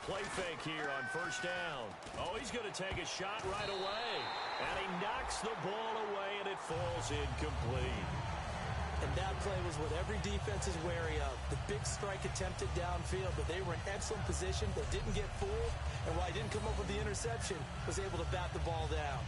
play fake here on first down. Oh, he's going to take a shot right away. And he knocks the ball away, and it falls incomplete. And that play was what every defense is wary of. The big strike attempted downfield, but they were in excellent position. They didn't get fooled, and while he didn't come up with the interception, was able to bat the ball down.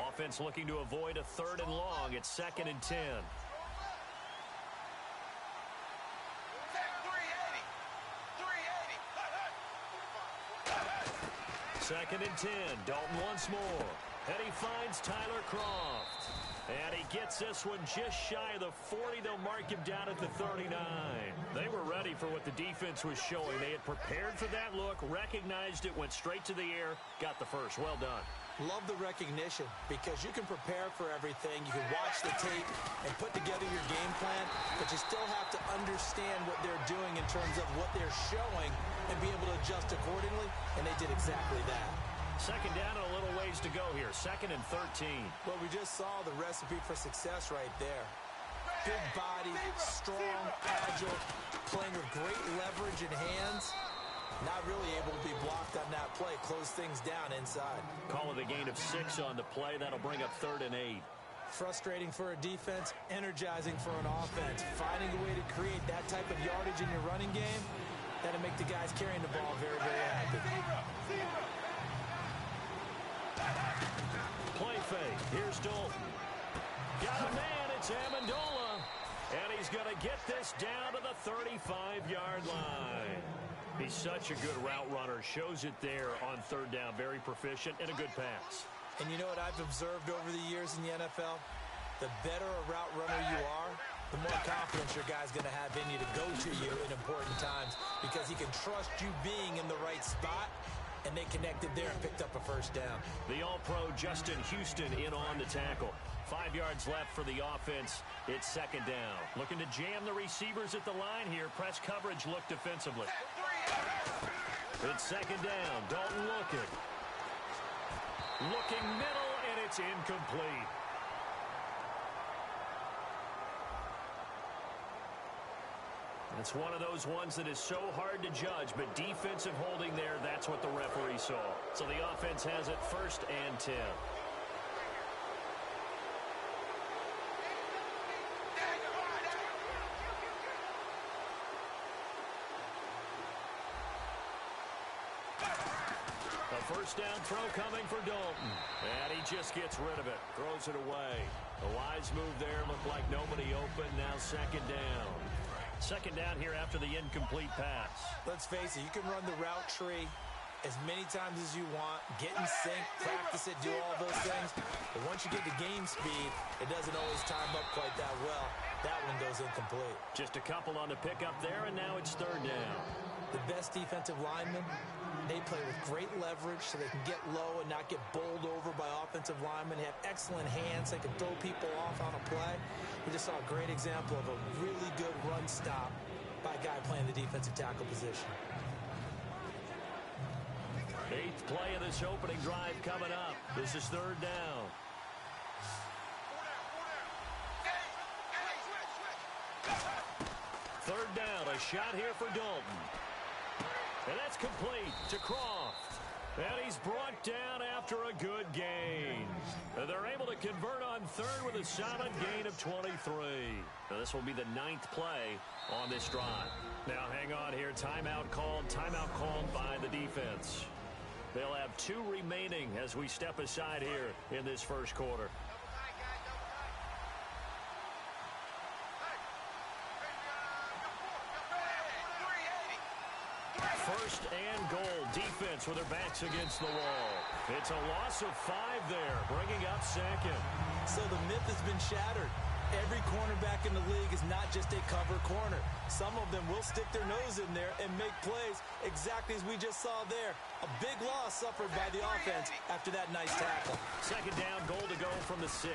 Offense looking to avoid a 3rd and long. It's 2nd and 10. Second and 10. Dalton once more. And he finds Tyler Kroft. And he gets this one just shy of the 40. They'll mark him down at the 39. They were ready for what the defense was showing. They had prepared for that look, recognized it, went straight to the air, got the first. Well done. Love the recognition because you can prepare for everything. You can watch the tape and put together your game plan, but you still have to understand what they're doing in terms of what they're showing and be able to adjust accordingly, and they did exactly that. Second down and a little ways to go here. 2nd and 13. Well, we just saw the recipe for success right there. Big body, strong, agile, playing with great leverage in hands. Not really able to be blocked on that play. Close things down inside. Call it a gain of 6 on the play. That'll bring up 3rd and 8. Frustrating for a defense, energizing for an offense. Finding a way to create that type of yardage in your running game, that'll make the guys carrying the ball very, very happy. Play fake. Here's Dalton. Got a man. It's Amendola. And he's going to get this down to the 35-yard line. He's such a good route runner. Shows it there on 3rd down. Very proficient and a good pass. And you know what I've observed over the years in the NFL? The better a route runner you are, the more confidence your guy's going to have in you to go to you in important times because he can trust you being in the right spot, and they connected there and picked up a first down. The All-Pro Justin Houston in on the tackle. 5 yards left for the offense. It's 2nd down. Looking to jam the receivers at the line here. Press coverage look defensively. It's 2nd down. Dalton looking. Looking middle, and it's incomplete. It's one of those ones that is so hard to judge, but defensive holding there, that's what the referee saw. So the offense has it 1st and 10. First down throw coming for Dalton. And he just gets rid of it. Throws it away. A wise move there. Looked like nobody open. Now 2nd down. 2nd down here after the incomplete pass. Let's face it, you can run the route tree as many times as you want. Get in sync, practice it, do all those things. But once you get to game speed, it doesn't always time up quite that well. That one goes incomplete. Just a couple on the pickup there, and now it's 3rd down. The best defensive linemen, they play with great leverage so they can get low and not get bowled over by offensive linemen. They have excellent hands. They can throw people off on a play. We just saw a great example of a really good run stop by a guy playing the defensive tackle position. 8th play of this opening drive coming up. This is 3rd down. Third down, a shot here for Dalton. And that's complete to Kroft. And he's brought down after a good gain. They're able to convert on 3rd with a solid gain of 23. Now this will be the 9th play on this drive. Now hang on here. Timeout called by the defense. They'll have 2 remaining as we step aside here in this first quarter. First and goal. Defense with their backs against the wall. It's a loss of 5 there, bringing up 2nd. So the myth has been shattered. Every cornerback in the league is not just a cover corner. Some of them will stick their nose in there and make plays exactly as we just saw there. A big loss suffered by the offense after that nice tackle. 2nd down, goal to go from the 6.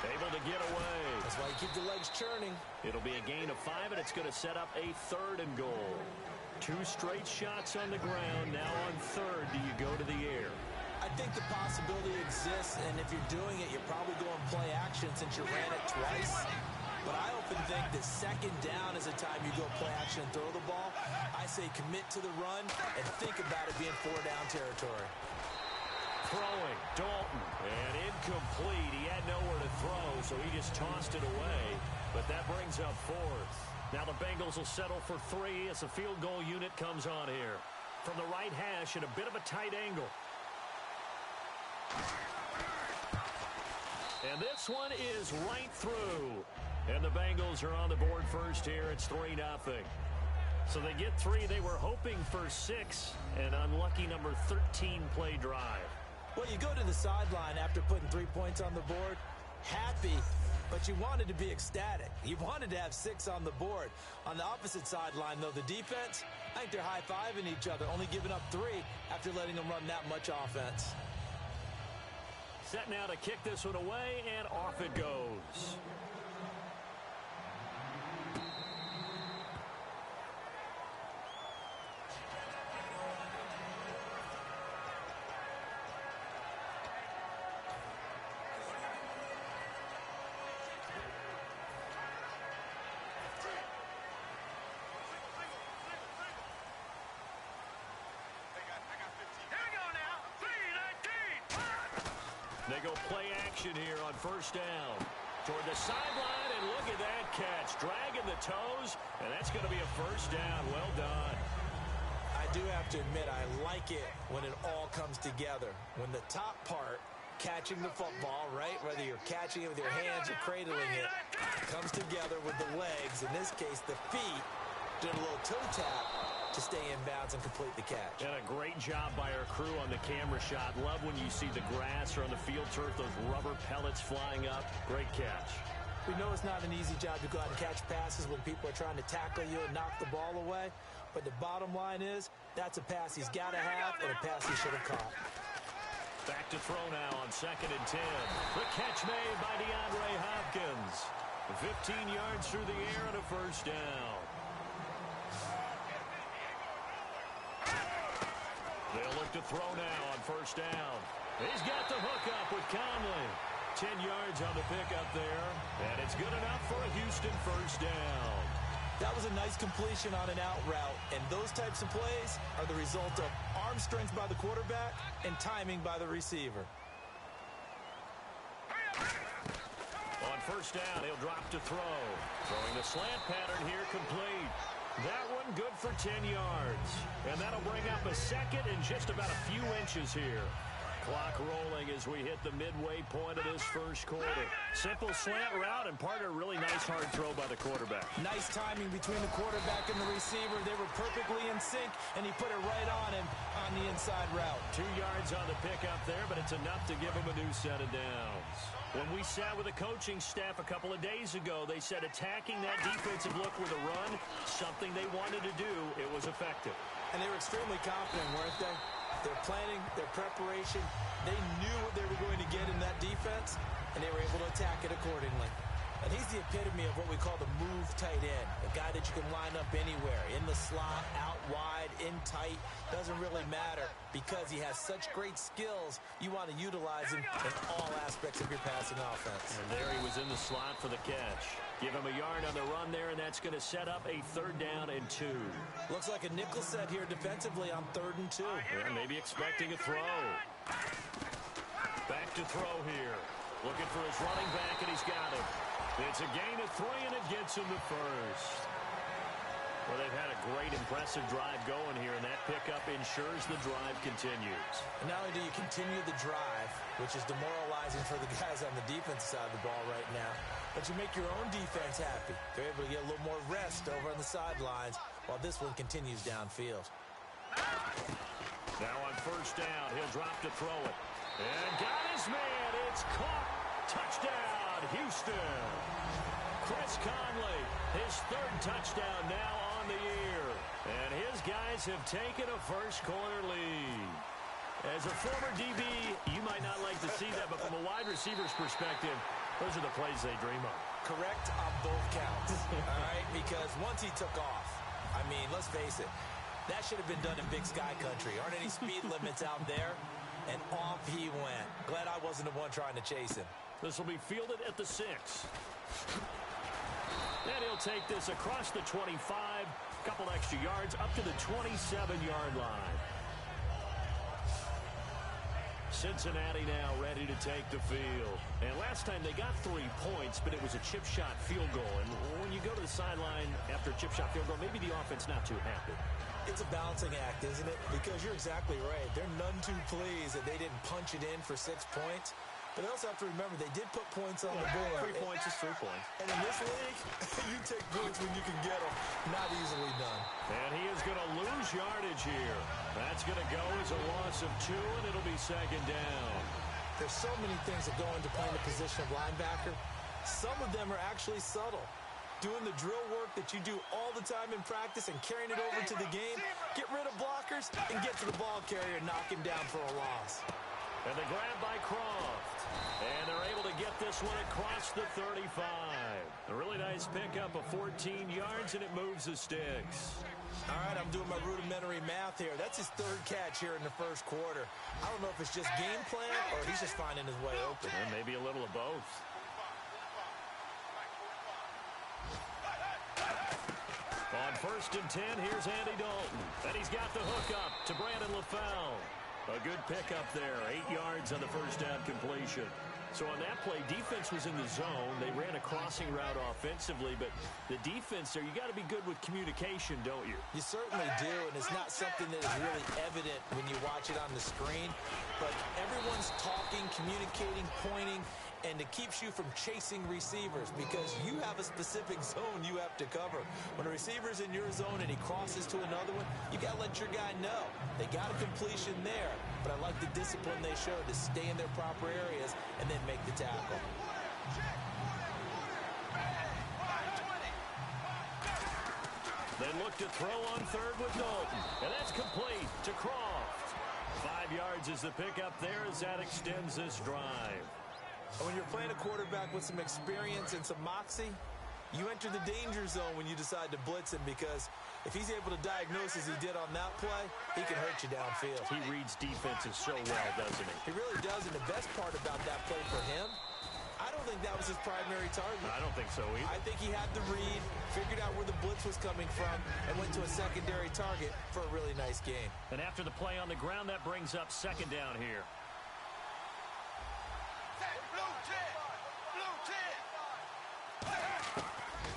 Able to get away. That's why you keep the legs churning. It'll be a gain of 5, and it's going to set up a 3rd and goal. 2 straight shots on the ground. Now on 3rd, do you go to the air? I think the possibility exists, and if you're doing it, you're probably going play action since you ran it twice. But I often think that second down is a time you go play action and throw the ball. I say commit to the run and think about it being 4-down territory. Throwing, Dalton, and incomplete. He had nowhere to throw, so he just tossed it away. But that brings up fourth. Now the Bengals will settle for 3 as the field goal unit comes on here. From the right hash at a bit of a tight angle. And this one is right through. And the Bengals are on the board first here. It's 3-0. So they get 3. They were hoping for 6. An unlucky number 13 play drive. Well, you go to the sideline after putting 3 points on the board, happy, but you wanted to be ecstatic. You wanted to have 6 on the board. On the opposite sideline, though, the defense, I think they're high-fiving each other, only giving up 3 after letting them run that much offense. Set now to kick this one away, and off it goes. They go play action here on first down. Toward the sideline, and look at that catch. Dragging the toes, and that's going to be a first down. Well done. I do have to admit, I like it when it all comes together. When the top part, catching the football, right, whether you're catching it with your hands or cradling it, comes together with the legs, in this case the feet, did a little toe tap to stay in bounds and complete the catch. And a great job by our crew on the camera shot. Love when you see the grass or on the field turf, those rubber pellets flying up. Great catch. We know it's not an easy job to go out and catch passes when people are trying to tackle you and knock the ball away. But the bottom line is, that's a pass he's got to have and a pass he should have caught. Back to throw now on 2nd and 10. The catch made by DeAndre Hopkins. 15 yards through the air and a first down. They'll look to throw now on first down. He's got the hook up with Conley. 10 yards on the pickup there. And it's good enough for a Houston first down. That was a nice completion on an out route. And those types of plays are the result of arm strength by the quarterback and timing by the receiver. On first down, he'll drop to throw. Throwing the slant pattern here complete. That one good for 10 yards. And that'll bring up a second and just about a few inches here. Clock rolling as we hit the midway point of this first quarter. Simple slant route and part of a really nice hard throw by the quarterback. Nice timing between the quarterback and the receiver. They were perfectly in sync, and he put it right on him on the inside route. 2 yards on the pickup there, but it's enough to give him a new set of downs. When we sat with the coaching staff a couple of days ago, they said attacking that defensive look with a run, something they wanted to do, it was effective. And they were extremely confident, weren't they? Their planning, their preparation, they knew what they were going to get in that defense, and they were able to attack it accordingly. And he's the epitome of what we call the move tight end, a guy that you can line up anywhere, in the slot, out wide, in tight, doesn't really matter because he has such great skills. You want to utilize him in all aspects of your passing offense. And there he was in the slot for the catch. Give him a yard on the run there, and that's going to set up a 3rd down and 2. Looks like a nickel set here defensively on 3rd and 2. Yeah, maybe expecting a throw. Back to throw here. Looking for his running back, and he's got him. It's a gain of 3, and it gets him to first. Well, they've had a great, impressive drive going here, and that pickup ensures the drive continues. And not only do you continue the drive, which is demoralizing for the guys on the defensive side of the ball right now, but you make your own defense happy. They're able to get a little more rest over on the sidelines while this one continues downfield. Now on first down, he'll drop to throw it. And got his man. It's caught. Touchdown, Houston. Chris Conley, his 3rd touchdown now on the year. And his guys have taken a first quarter lead. As a former DB, you might not like to see that, but from a wide receiver's perspective, those are the plays they dream of. Correct on both counts, all right? Because once he took off, I mean, let's face it, that should have been done in Big Sky Country. Aren't any speed limits out there? And off he went. Glad I wasn't the one trying to chase him. This will be fielded at the 6. And he'll take this across the 25, a couple extra yards, up to the 27-yard line. Cincinnati now ready to take the field. And last time they got 3 points, but it was a chip shot field goal. And when you go to the sideline after a chip shot field goal, maybe the offense not too happy. It's a balancing act, isn't it? Because you're exactly right. They're none too pleased that they didn't punch it in for 6 points. But they also have to remember they did put points on the board. 3 points is 3 points. And in this league, you take points when you can get them. Not easily done. And he is going to lose yardage here. That's going to go as a loss of 2, and it'll be 2nd down. There's so many things that go into playing the position of linebacker. Some of them are actually subtle. Doing the drill work that you do all the time in practice and carrying it over to the game. Get rid of blockers and get to the ball carrier and knock him down for a loss. And the grab by Croft. And they're able to get this one across the 35. A really nice pickup of 14 yards, and it moves the sticks. All right, I'm doing my rudimentary math here. That's his 3rd catch here in the 1st quarter. I don't know if it's just game plan or he's just finding his way open. And maybe a little of both. On 1st and 10, here's Andy Dalton. And he's got the hook up to Brandon LaFell. A good pickup there, 8 yards on the 1st down completion. So on that play, defense was in the zone. They ran a crossing route offensively, but the defense there, you got to be good with communication, don't you? You certainly do, and it's not something that is really evident when you watch it on the screen. But everyone's talking, communicating, pointing, and it keeps you from chasing receivers because you have a specific zone you have to cover. When a receiver's in your zone and he crosses to another one, you got to let your guy know. They got a completion there, but I like the discipline they showed to stay in their proper areas and then make the tackle. They look to throw on 3rd with Dalton, and that's complete to Croft. 5 yards is the pickup there as that extends this drive. When you're playing a quarterback with some experience and some moxie, you enter the danger zone when you decide to blitz him because if he's able to diagnose as he did on that play, he can hurt you downfield. He reads defenses so well, doesn't he? He really does, and the best part about that play for him, I don't think that was his primary target. I don't think so either. I think he had the read, figured out where the blitz was coming from, and went to a secondary target for a really nice game. And after the play on the ground, that brings up 2nd down here.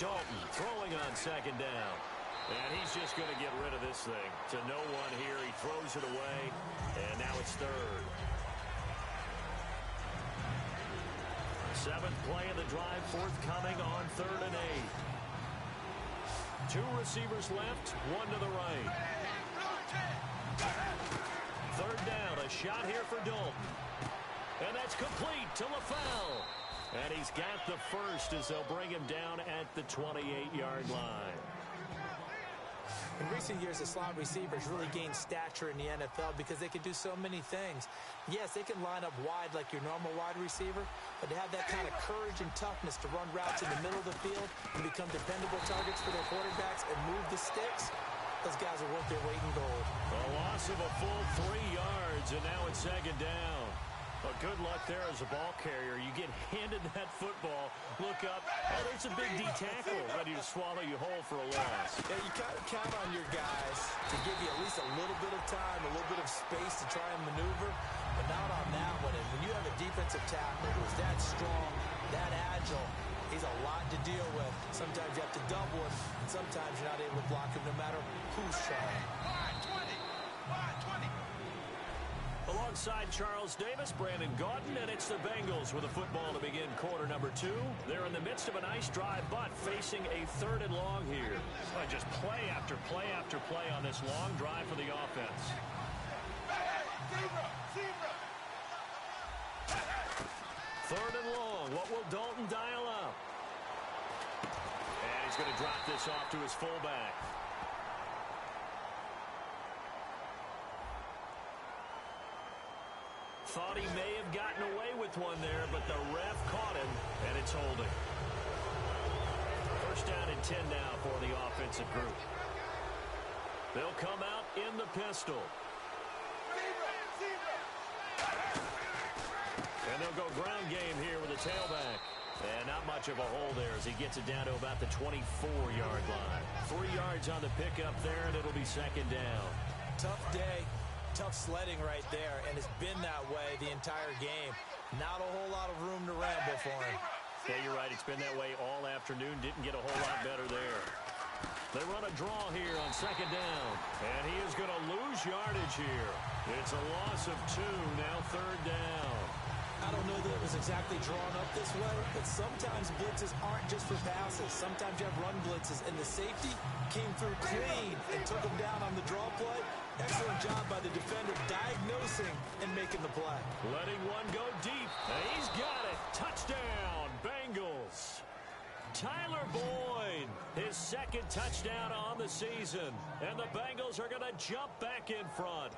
Dalton throwing on 2nd down. And he's just going to get rid of this thing. To no one here. He throws it away. And now it's 3rd. 7th play of the drive forthcoming on 3rd and 8. 2 receivers left, 1 to the right. 3rd down, a shot here for Dalton. And that's complete to LaFell. And he's got the 1st as they'll bring him down at the 28-yard line. In recent years, the slot receivers really gained stature in the NFL because they can do so many things. Yes, they can line up wide like your normal wide receiver, but to have that kind of courage and toughness to run routes in the middle of the field and become dependable targets for their quarterbacks and move the sticks, those guys are worth their weight in gold. A loss of a full 3 yards, and now it's 2nd down. Well, good luck there as a ball carrier. You get handed that football, look up, oh, there's a big D tackle ready to swallow you whole for a loss. Yeah, you kind of count on your guys to give you at least a little bit of time, a little bit of space to try and maneuver, but not on that one. And when you have a defensive tackle who's that strong, that agile, he's a lot to deal with. Sometimes you have to double him, and sometimes you're not able to block him no matter who's trying. Alongside Charles Davis, Brandon Gaudin, and it's the Bengals with a football to begin quarter number 2. They're in the midst of a nice drive, but facing a 3rd and long here. Just play after play after play on this long drive for the offense. 3rd and long. What will Dalton dial up? And he's going to drop this off to his fullback. Thought he may have gotten away with one there, but the ref caught him, and it's holding. 1st down and 10 now for the offensive group. They'll come out in the pistol. And they'll go ground game here with a tailback. And not much of a hole there as he gets it down to about the 24-yard line. 3 yards on the pickup there, and it'll be second down. Tough day, tough sledding right there, and it's been that way the entire game. Not a whole lot of room to ramble for him. Yeah, you're right. It's been that way all afternoon. Didn't get a whole lot better there. They run a draw here on second down, and he is going to lose yardage here. It's a loss of 2, now third down. I don't know that it was exactly drawn up this way, but sometimes blitzes aren't just for passes. Sometimes you have run blitzes, and the safety came through clean and took him down on the draw play. Excellent job by the defender diagnosing and making the play. Letting one go deep. And he's got it. Touchdown, Bengals. Tyler Boyd, his second touchdown on the season. And the Bengals are going to jump back in front.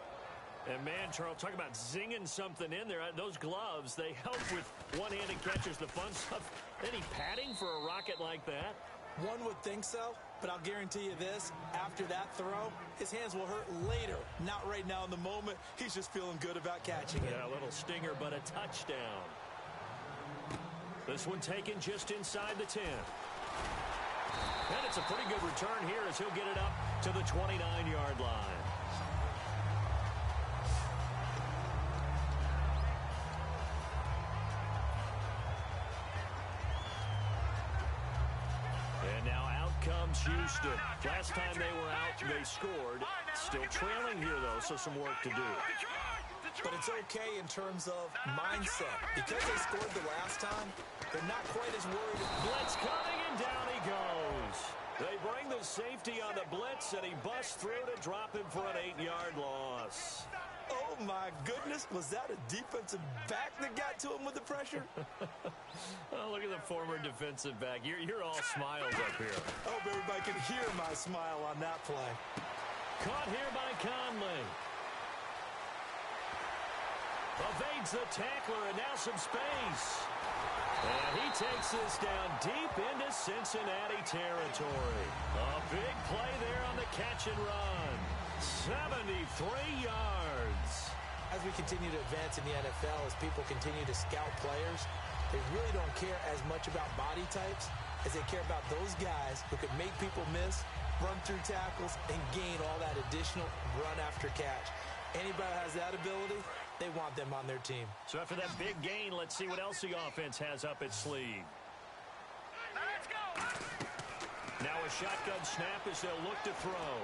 And, man, Charles, talk about zinging something in there. Those gloves, they help with one-handed catches, the fun stuff. Any padding for a rocket like that? One would think so, but I'll guarantee you this. After that throw, his hands will hurt later. Not right now in the moment. He's just feeling good about catching it. Yeah, a little stinger, but a touchdown. This one taken just inside the 10. And it's a pretty good return here as he'll get it up to the 29-yard line. And now out comes Houston. Last time they were out, they scored. Still trailing here, though, so some work to do. But it's okay in terms of mindset. Because they scored the last time, they're not quite as worried. Blitz coming, and down he goes. They bring the safety on the blitz, and he busts through to drop him for an 8-yard loss. Oh, my goodness. Was that a defensive back that got to him with the pressure? Oh, look at the former defensive back. You're all smiles up here. I hope everybody can hear my smile on that play. Caught here by Conley. Evades the tackler, and now some space. And he takes this down deep into Cincinnati territory. A big play there on the catch and run. 73 yards. As we continue to advance in the NFL, as people continue to scout players, they really don't care as much about body types as they care about those guys who can make people miss, run through tackles, and gain all that additional run after catch. Anybody who has that ability, they want them on their team. So after that big gain, let's see what else the offense has up its sleeve. Let's go. Now a shotgun snap as they'll look to throw.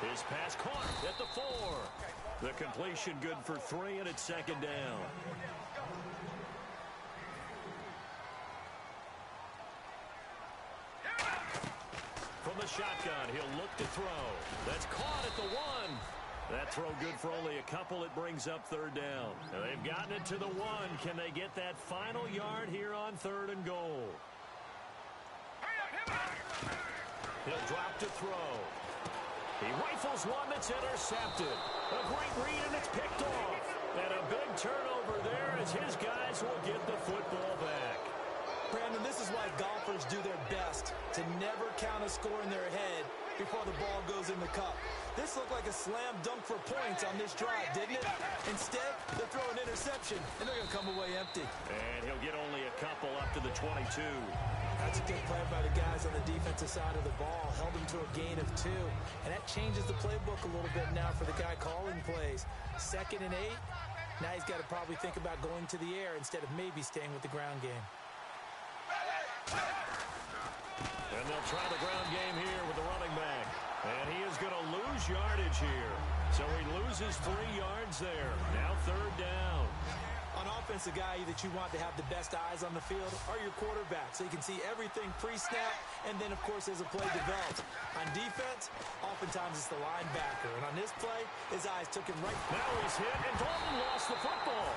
His pass caught at the 4. The completion good for 3, and it's second down. From the shotgun, he'll look to throw. That's caught at the 1. That throw good for only a couple. It brings up third down. Now they've gotten it to the 1. Can they get that final yard here on 3rd and goal? He'll drop to throw. He rifles one that's intercepted. A great read, and it's picked off. And a big turnover there as his guys will get the football back. Brandon, this is why golfers do their best to never count a score in their head before the ball goes in the cup. This looked like a slam dunk for points on this drive, didn't it? Instead, they'll throw an interception, and they're going to come away empty. And he'll get only a couple up to the 22. That's a good play by the guys on the defensive side of the ball. Held him to a gain of 2. And that changes the playbook a little bit now for the guy calling plays. 2nd and 8. Now he's got to probably think about going to the air instead of maybe staying with the ground game. And they'll try the ground game here with the running back. And he is going to lose yardage here. So he loses 3 yards there. Now 3rd down. On offense, the guy that you want to have the best eyes on the field are your quarterbacks, so you can see everything pre-snap, and then, of course, as the play develops. On defense, oftentimes it's the linebacker. And on this play, his eyes took him right. Now he's hit, and Dalton lost the football.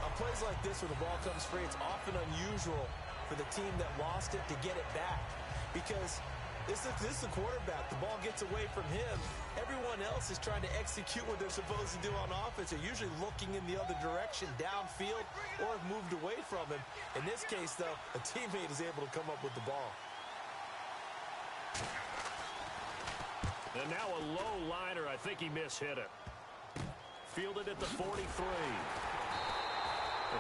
On plays like this where the ball comes free, it's often unusual for the team that lost it to get it back because this is the quarterback. The ball gets away from him. Everyone else is trying to execute what they're supposed to do on offense. They're usually looking in the other direction, downfield, or have moved away from him. In this case, though, a teammate is able to come up with the ball. And now a low liner. I think he mishit it. Fielded at the 43.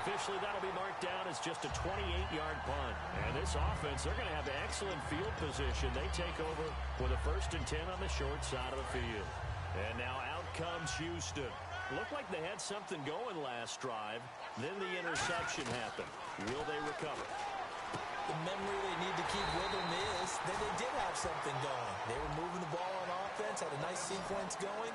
Officially, that'll be marked down as just a 28-yard punt. And this offense, they're going to have excellent field position. They take over with a 1st and 10 on the short side of the field. And now out comes Houston. Looked like they had something going last drive. Then the interception happened. Will they recover? The memory they need to keep with them is that they did have something going. They were moving the ball on offense, had a nice sequence going.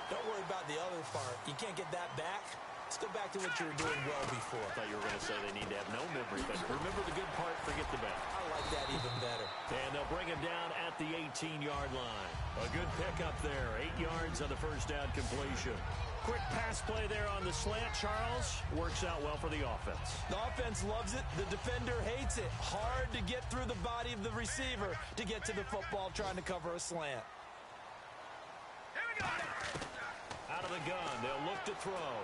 Don't worry about the other part. You can't get that back. Let's go back to what you were doing well before. I thought you were going to say they need to have no memory, but remember the good part, forget the bad. I like that even better. And they'll bring him down at the 18-yard line. A good pickup there. 8 yards on the first down completion. Quick pass play there on the slant, Charles. Works out well for the offense. The offense loves it. The defender hates it. Hard to get through the body of the receiver to get to the football trying to cover a slant. Here we go. Out of the gun, they'll look to throw.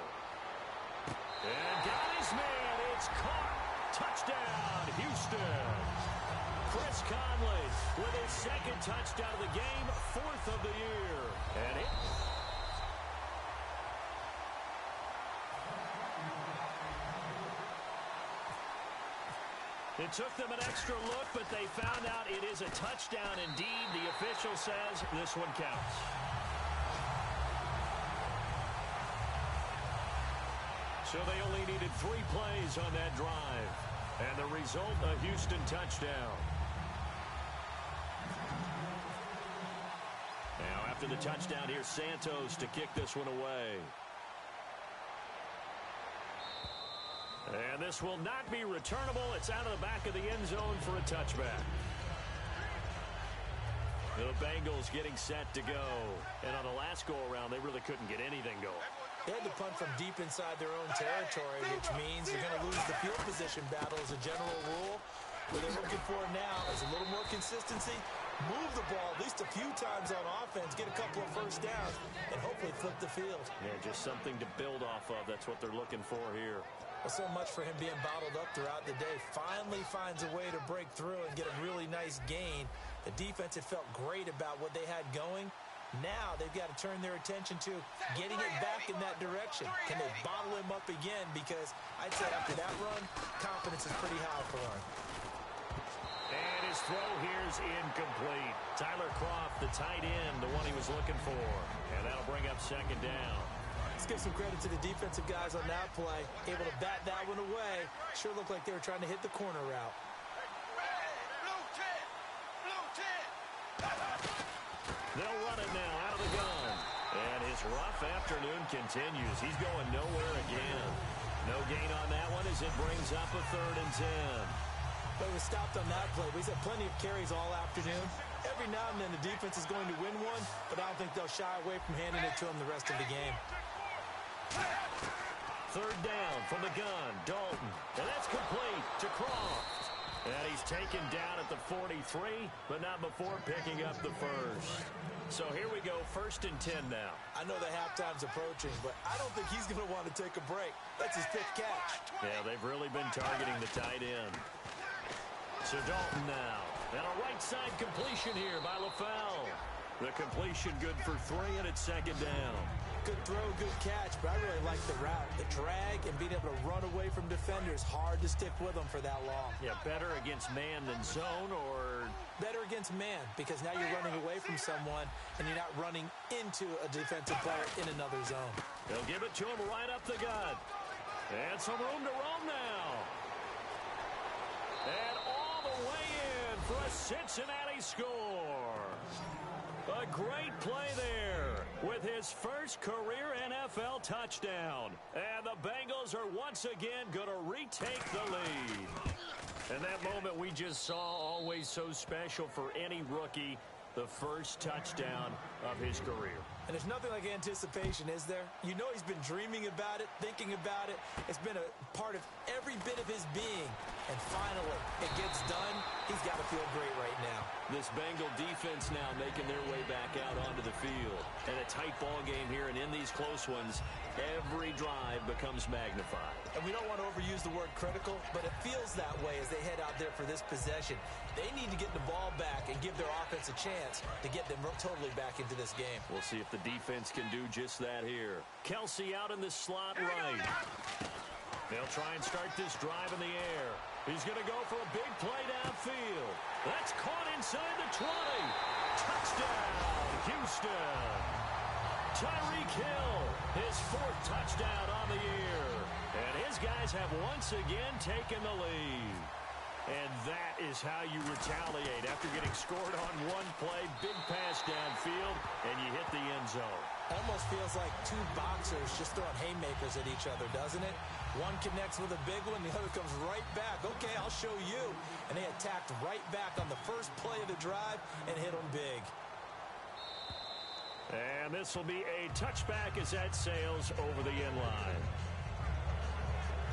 And got his man. It's caught. Touchdown, Houston. Chris Conley with his 2nd touchdown of the game, 4th of the year. And it took them an extra look, but they found out it is a touchdown indeed. The official says this one counts. So they only needed 3 plays on that drive. And the result, a Houston touchdown. Now after the touchdown, here's Santos to kick this one away. And this will not be returnable. It's out of the back of the end zone for a touchback. The Bengals getting set to go. And on the last go-around, they really couldn't get anything going. They had to punt from deep inside their own territory, which means they're going to lose the field position battle as a general rule. What they're looking for now is a little more consistency, move the ball at least a few times on offense, get a couple of first downs, and hopefully flip the field. Yeah, just something to build off of. That's what they're looking for here. Well, so much for him being bottled up throughout the day. Finally finds a way to break through and get a really nice gain. The defense had felt great about what they had going. Now they've got to turn their attention to getting it back in that direction. Can they bottle him up again? Because I'd say after that run, confidence is pretty high for him. And his throw here's incomplete. Tyler Kroft, the tight end, the one he was looking for. And that'll bring up 2nd down. Let's give some credit to the defensive guys on that play. Able to bat that one away. Sure looked like they were trying to hit the corner route. They'll run it now out of the gun. And his rough afternoon continues. He's going nowhere again. No gain on that one as it brings up a 3rd and 10. But he was stopped on that play. He's had plenty of carries all afternoon. Every now and then the defense is going to win one, but I don't think they'll shy away from handing it to him the rest of the game. 3rd down from the gun. Dalton. And that's complete to Kroft. And he's taken down at the 43, but not before picking up the 1st. So here we go, 1st and 10 now. I know the halftime's approaching, but I don't think he's going to want to take a break. That's his 5th catch. Yeah, they've really been targeting the tight end. So Dalton now. And a right side completion here by LaFell. The completion good for 3, and it's 2nd down. Good throw, good catch, but I really like the route. The drag and being able to run away from defenders. Hard to stick with them for that long. Yeah, better against man than zone, or... Better against man, because now you're running away from someone, and you're not running into a defensive player in another zone. They'll give it to him right up the gut. And some room to roam now. And all the way in for a Cincinnati score. A great play there with his 1st career NFL touchdown. And the Bengals are once again going to retake the lead. And that moment we just saw, always so special for any rookie, the 1st touchdown of his career. And there's nothing like anticipation, is there? You know he's been dreaming about it, thinking about it. It's been a part of every bit of his being. And finally, it gets done. He's got to feel great right now. This Bengal defense now making their way back out onto the field. And a tight ball game here, and in these close ones, every drive becomes magnified. And we don't want to overuse the word critical, but it feels that way as they head out there for this possession. They need to get the ball back and give their offense a chance to get them totally back into this game. We'll see if the defense can do just that here. Kelsey out in the slot right. They'll try and start this drive in the air. He's going to go for a big play downfield. That's caught inside the 20. Touchdown, Houston. Tyreek Hill, his 4th touchdown on the year. And his guys have once again taken the lead. And that is how you retaliate after getting scored on one play, big pass downfield, and you hit the end zone. Almost feels like two boxers just throwing haymakers at each other, doesn't it? One connects with a big one, the other comes right back. Okay, I'll show you. And they attacked right back on the first play of the drive and hit them big. And this will be a touchback as that sails over the end line.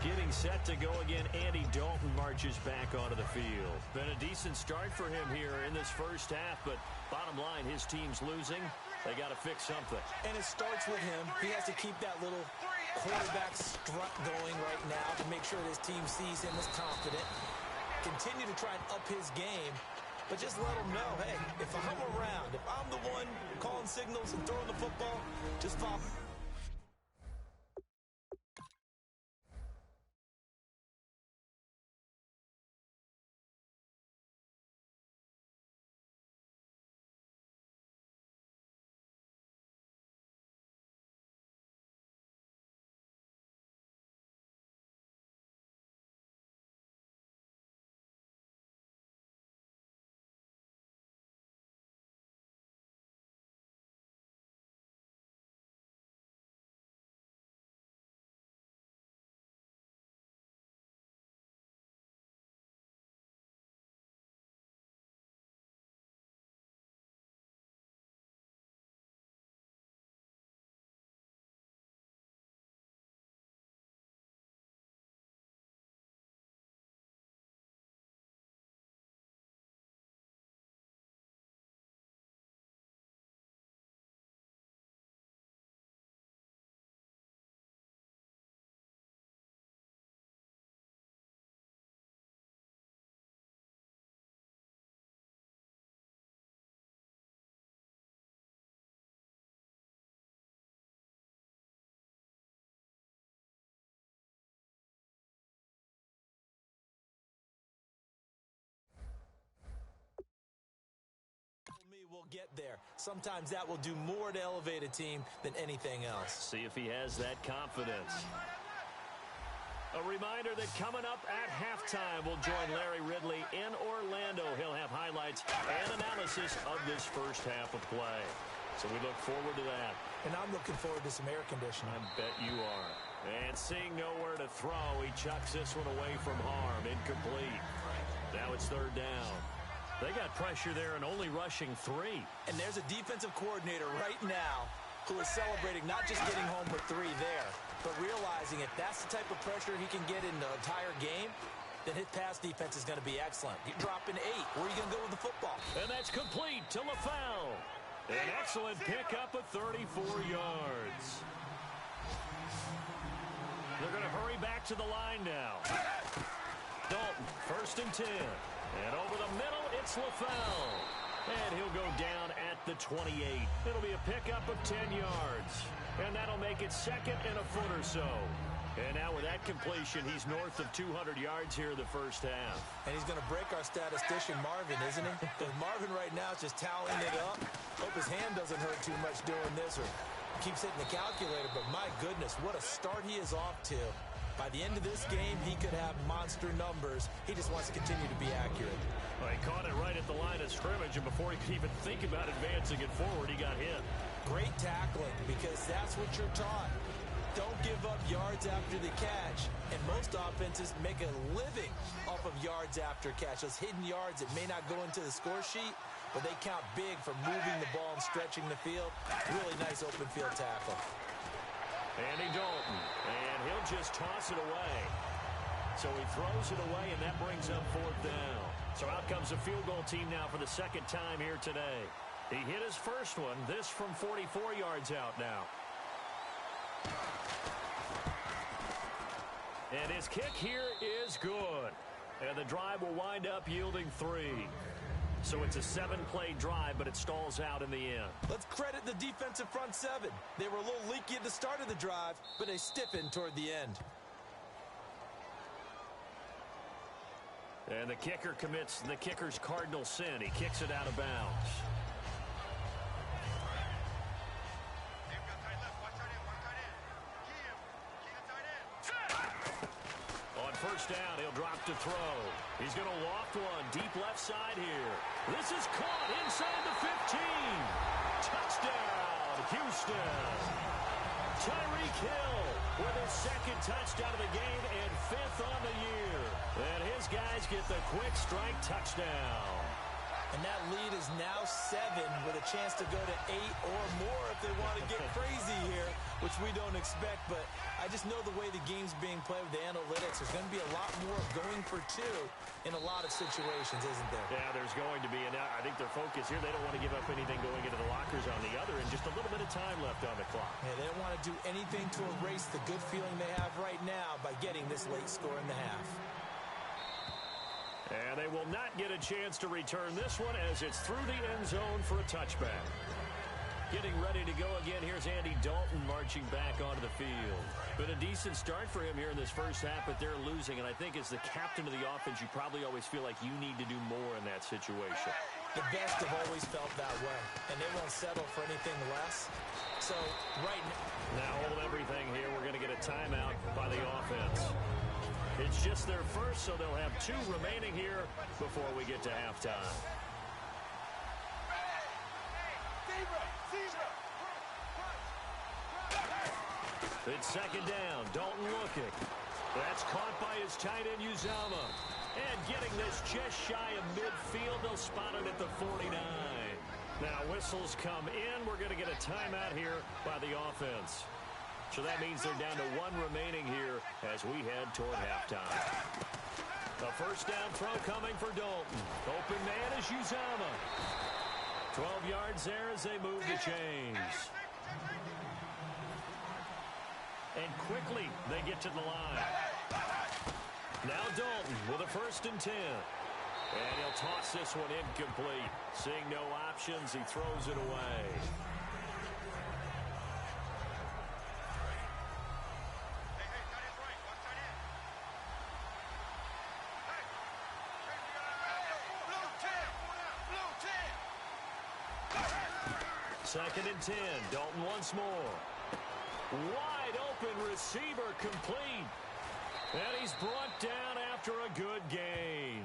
Getting set to go again, Andy Dalton marches back onto the field. Been a decent start for him here in this first half, but bottom line, his team's losing. They got to fix something. And it starts with him. He has to keep that little quarterback strut going right now to make sure his team sees him as confident. Continue to try and up his game, but just let him know, hey, if I'm around, if I'm the one calling signals and throwing the football, just follow. Will get there. Sometimes that will do more to elevate a team than anything else. See if he has that confidence. A reminder that coming up at halftime, we'll join Larry Ridley in Orlando. He'll have highlights and analysis of this first half of play. So we look forward to that. And I'm looking forward to some air conditioning. I bet you are. And seeing nowhere to throw, he chucks this one away from harm. Incomplete. Now it's 3rd down. They got pressure there and only rushing 3. And there's a defensive coordinator right now who is celebrating not just getting home with 3 there, but realizing if that's the type of pressure he can get in the entire game, then his pass defense is going to be excellent. You're dropping 8. Where are you going to go with the football? And that's complete to LaFell. An excellent pickup of 34 yards. They're going to hurry back to the line now. Dalton, 1st and 10. And over the middle, it's LaFell. And he'll go down at the 28. It'll be a pickup of 10 yards. And that'll make it 2nd and a foot or so. And now with that completion, he's north of 200 yards here in the first half. And he's going to break our statistician, Marvin, isn't he? Because Marvin right now is just tallying it up. Hope his hand doesn't hurt too much doing this or keeps hitting the calculator. But my goodness, what a start he is off to. By the end of this game, he could have monster numbers. He just wants to continue to be accurate. Well, he caught it right at the line of scrimmage, and before he could even think about advancing it forward, he got hit. Great tackling, because that's what you're taught. Don't give up yards after the catch. And most offenses make a living off of yards after catch. Those hidden yards that may not go into the score sheet, but they count big for moving the ball and stretching the field. Really nice open field tackle. Andy Dalton, and he'll just toss it away. So he throws it away, and that brings up fourth down. So out comes a field goal team now for the second time here today. He hit his first one, this from 44 yards out now. And his kick here is good. And the drive will wind up yielding 3. So it's a 7-play drive, but it stalls out in the end. Let's credit the defensive front 7. They were a little leaky at the start of the drive, but they stiffened toward the end. And the kicker commits the kicker's cardinal sin. He kicks it out of bounds. First down, he'll drop to throw. He's going to loft one deep left side here. This is caught inside the 15. Touchdown, Houston. Tyreek Hill with his second touchdown of the game and 5th on the year. And his guys get the quick strike touchdown. And that lead is now 7 with a chance to go to 8 or more if they want to get crazy here, which we don't expect. But I just know the way the game's being played with the analytics, there's going to be a lot more going for 2 in a lot of situations, isn't there? Yeah, there's going to be. And I think their focus here, they don't want to give up anything going into the lockers on the other, and just a little bit of time left on the clock. Yeah, they don't want to do anything to erase the good feeling they have right now by getting this late score in the half. And they will not get a chance to return this one as it's through the end zone for a touchback. Getting ready to go again, here's Andy Dalton marching back onto the field. Been a decent start for him here in this first half, but they're losing. And I think as the captain of the offense, you probably always feel like you need to do more in that situation. The best have always felt that way, and they won't settle for anything less. So right now, hold everything here. We're going to get a timeout by the offense. It's just their first, so they'll have 2 remaining here before we get to halftime. It's second down. Dalton looking. That's caught by his tight end, Uzama. And getting this just shy of midfield, they'll spot it at the 49. Now, whistles come in. We're going to get a timeout here by the offense. So that means they're down to 1 remaining here as we head toward halftime. A first down throw coming for Dalton. Open man is Uzama. 12 yards there as they move the chains. And quickly they get to the line. Now Dalton with a 1st and 10. And he'll toss this one incomplete. Seeing no options, he throws it away. Second and 10. Dalton once more. Wide open receiver complete. And he's brought down after a good gain.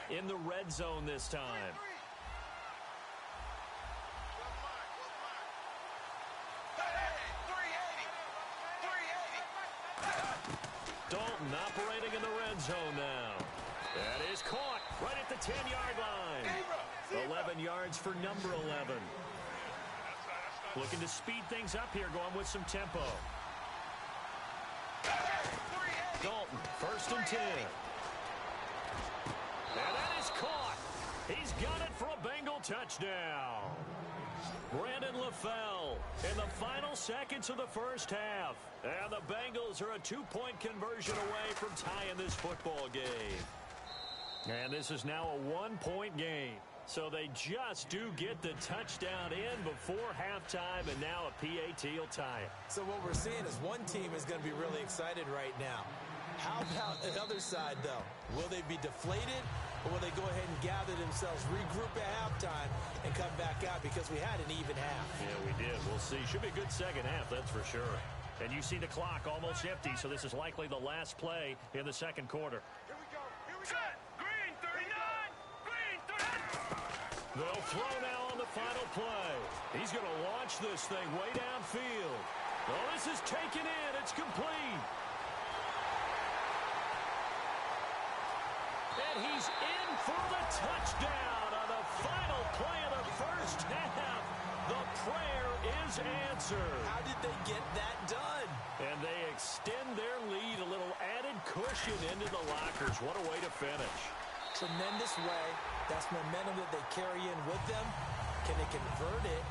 In the red zone this time. Dalton operating in the red zone now. That is caught right at the the 10-yard line. 11 yards for number 11. Looking to speed things up here, going with some tempo. Dalton, 1st and 10. And that is caught. He's got it for a Bengal touchdown. Brandon LaFell in the final seconds of the first half. And the Bengals are a 2-point conversion away from tying this football game. And this is now a 1-point game. So they just do get the touchdown in before halftime, and now a PAT will tie it. So what we're seeing is one team is going to be really excited right now. How about the other side, though? Will they be deflated, or will they go ahead and gather themselves, regroup at halftime, and come back out because we had an even half? Yeah, we did. We'll see. Should be a good second half, that's for sure. And you see the clock almost empty, so this is likely the last play in the second quarter. Here we go. Set. Green 39. Green 39. They'll throw now on the final play. He's going to launch this thing way downfield. Oh, this is taken in. It's complete. And he's in for the touchdown on the final play of the first half. The prayer is answered. How did they get that done? And they extend their lead, a little added cushion into the lockers. What a way to finish. Tremendous way. That's momentum that they carry in with them. Can they convert it?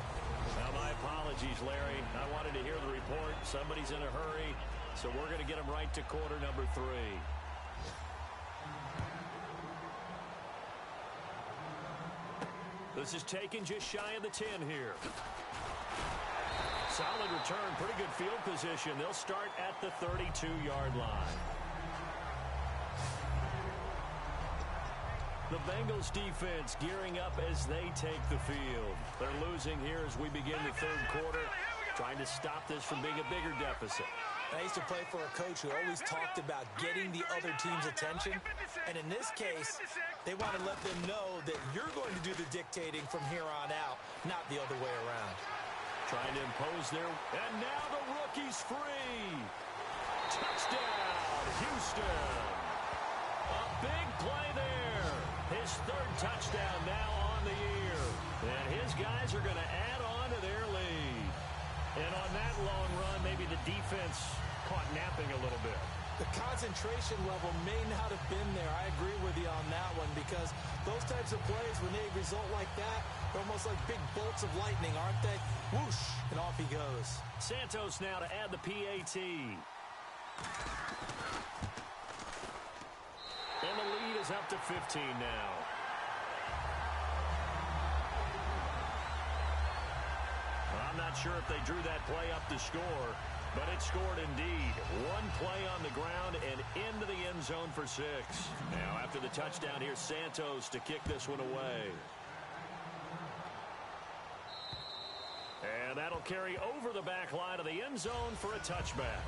Now, my apologies, Larry. I wanted to hear the report. Somebody's in a hurry, so we're going to get them right to quarter number 3. This is taken just shy of the 10 here. Solid return, pretty good field position. They'll start at the 32-yard line. The Bengals defense gearing up as they take the field. They're losing here as we begin the third quarter, trying to stop this from being a bigger deficit. I used to play for a coach who always talked about getting the other team's attention. And in this case, they want to let them know that you're going to do the dictating from here on out, not the other way around. Trying to impose their... And now the rookie's free. Touchdown, Houston. A big play there. His 3rd touchdown now on the year. And his guys are going to add on to their lead. And on that long run, maybe the defense caught napping a little bit. The concentration level may not have been there. I agree with you on that one because those types of plays, when they result like that, they're almost like big bolts of lightning, aren't they? Whoosh, and off he goes. Santos now to add the PAT. And the lead is up to 15 now. I'm not sure if they drew that play up to score, but it scored indeed. One play on the ground and into the end zone for 6. Now after the touchdown, here's Santos to kick this one away. And that'll carry over the back line of the end zone for a touchback.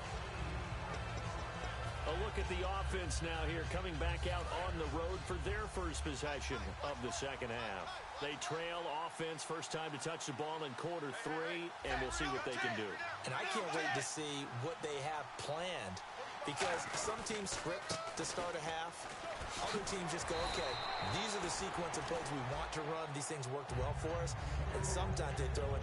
A look at the offense now here, coming back out on the road for their first possession of the second half. They trail offense, first time to touch the ball in quarter 3, and we'll see what they can do. And I can't wait to see what they have planned, because some teams script to start a half. Other teams just go, okay, these are the sequence of plays we want to run. These things worked well for us. And sometimes they throw in...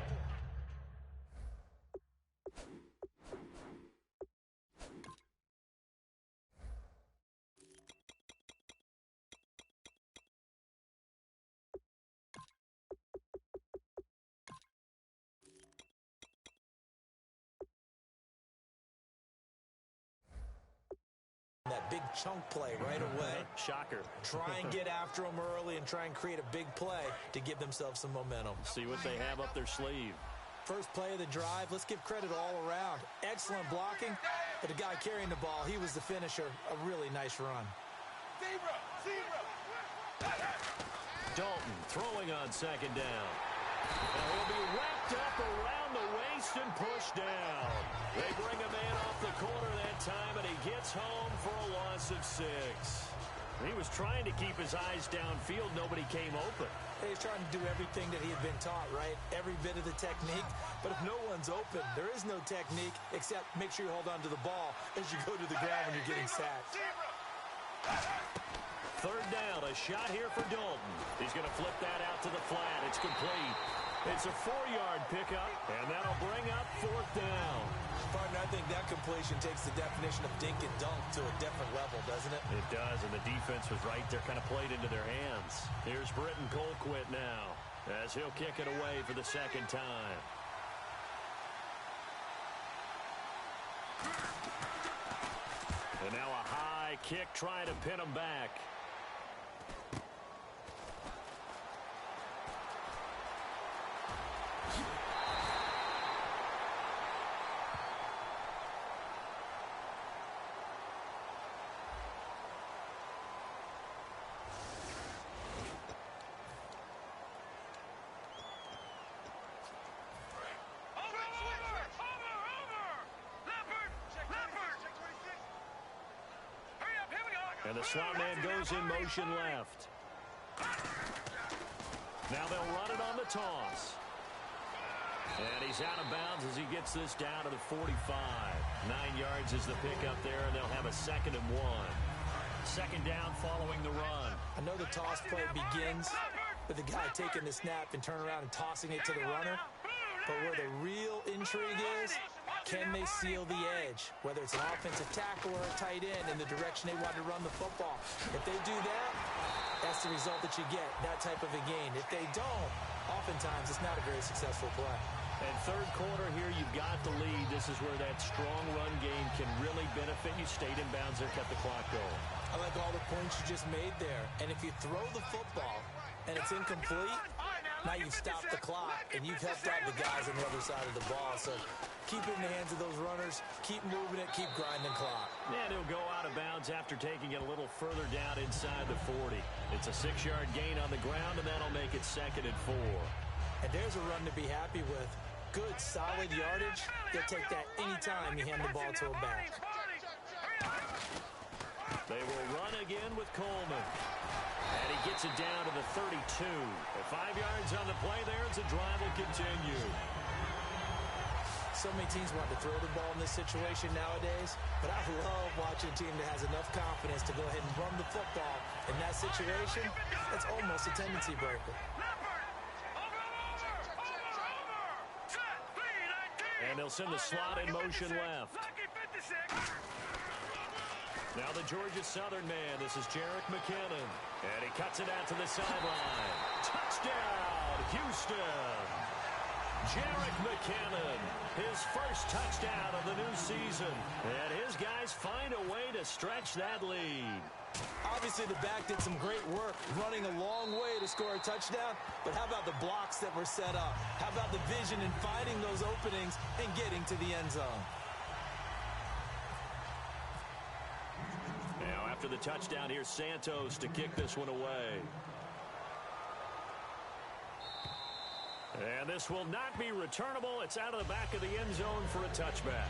that big chunk play right away. Shocker. Try and get after them early and try and create a big play to give themselves some momentum. See what they have up their sleeve. First play of the drive, let's give credit all around. Excellent blocking, but the guy carrying the ball, he was the finisher. A really nice run. Dalton throwing on second down. And he'll be wrapped up around the waist and pushed down. They bring a man off the corner that time, and he gets home for a loss of 6. He was trying to keep his eyes downfield. Nobody came open. He's trying to do everything that he had been taught, right? Every bit of the technique. But if no one's open, there is no technique except make sure you hold on to the ball as you go to the ground when you're getting sacked. Third down, a shot here for Dalton. He's going to flip that out to the flat. It's complete. It's a 4-yard pickup, and that'll bring up fourth down. Partner, I think that completion takes the definition of dink and dunk to a different level, doesn't it? It does, and the defense was right there, kind of played into their hands. Here's Britton Colquitt now, as he'll kick it away for the second time. And now a high kick trying to pin him back. And the slot man goes in motion left. Now they'll run it on the toss. And he's out of bounds as he gets this down to the 45. 9 yards is the pickup there, and they'll have a 2nd and 1. Second down following the run. I know the toss play begins with the guy taking the snap and turning around and tossing it to the runner. But where the real intrigue is, can they seal the edge? Whether it's an offensive tackle or a tight end in the direction they want to run the football. If they do that, that's the result that you get, that type of a gain. If they don't, oftentimes it's not a very successful play. And third quarter here, you've got the lead. This is where that strong run game can really benefit you. Stayed in bounds there, kept the clock going. I like all the points you just made there. And if you throw the football and it's incomplete, now you've stopped the clock and you've helped out the guys on the other side of the ball. So keep it in the hands of those runners, keep moving it, keep grinding clock. And he'll go out of bounds after taking it a little further down inside the 40. It's a 6-yard gain on the ground, and that'll make it 2nd and 4. And there's a run to be happy with. Good, solid yardage. They'll take that anytime you hand the ball to a back. They will run again with Coleman. And he gets it down to the 32. At 5 yards on the play there as the drive will continue. So many teams want to throw the ball in this situation nowadays, but I love watching a team that has enough confidence to go ahead and run the football. In that situation, it's almost a tendency breaker. And they'll send the slot in motion left. Now the Georgia Southern man, this is Jerick McKinnon. And he cuts it out to the sideline. Touchdown, Houston! Jerick McKinnon, his first touchdown of the new season. And his guys find a way to stretch that lead. Obviously, the back did some great work running a long way to score a touchdown. But how about the blocks that were set up? How about the vision in finding those openings and getting to the end zone? Now, after the touchdown, here's Santos to kick this one away. And this will not be returnable. It's out of the back of the end zone for a touchback.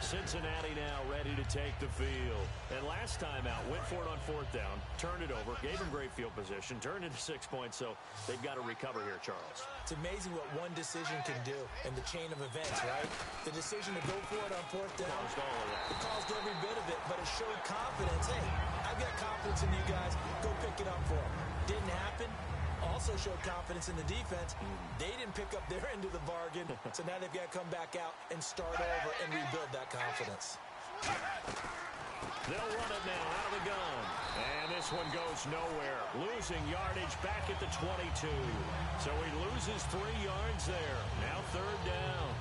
Cincinnati now ready to take the field. And last time out, went for it on 4th down, turned it over, gave them great field position, turned into 6 points, so they've got to recover here, Charles. It's amazing what one decision can do in the chain of events, right? The decision to go for it on 4th down, Caused all of that. it caused every bit of it, but it showed confidence. Hey, I've got confidence in you guys. Go pick it up for them. Didn't happen. Also showed confidence in the defense. They didn't pick up their end of the bargain, so now they've got to come back out and start over and rebuild that confidence. They'll run it now out of the gun. And this one goes nowhere. Losing yardage back at the 22. So he loses 3 yards there. Now 3rd down.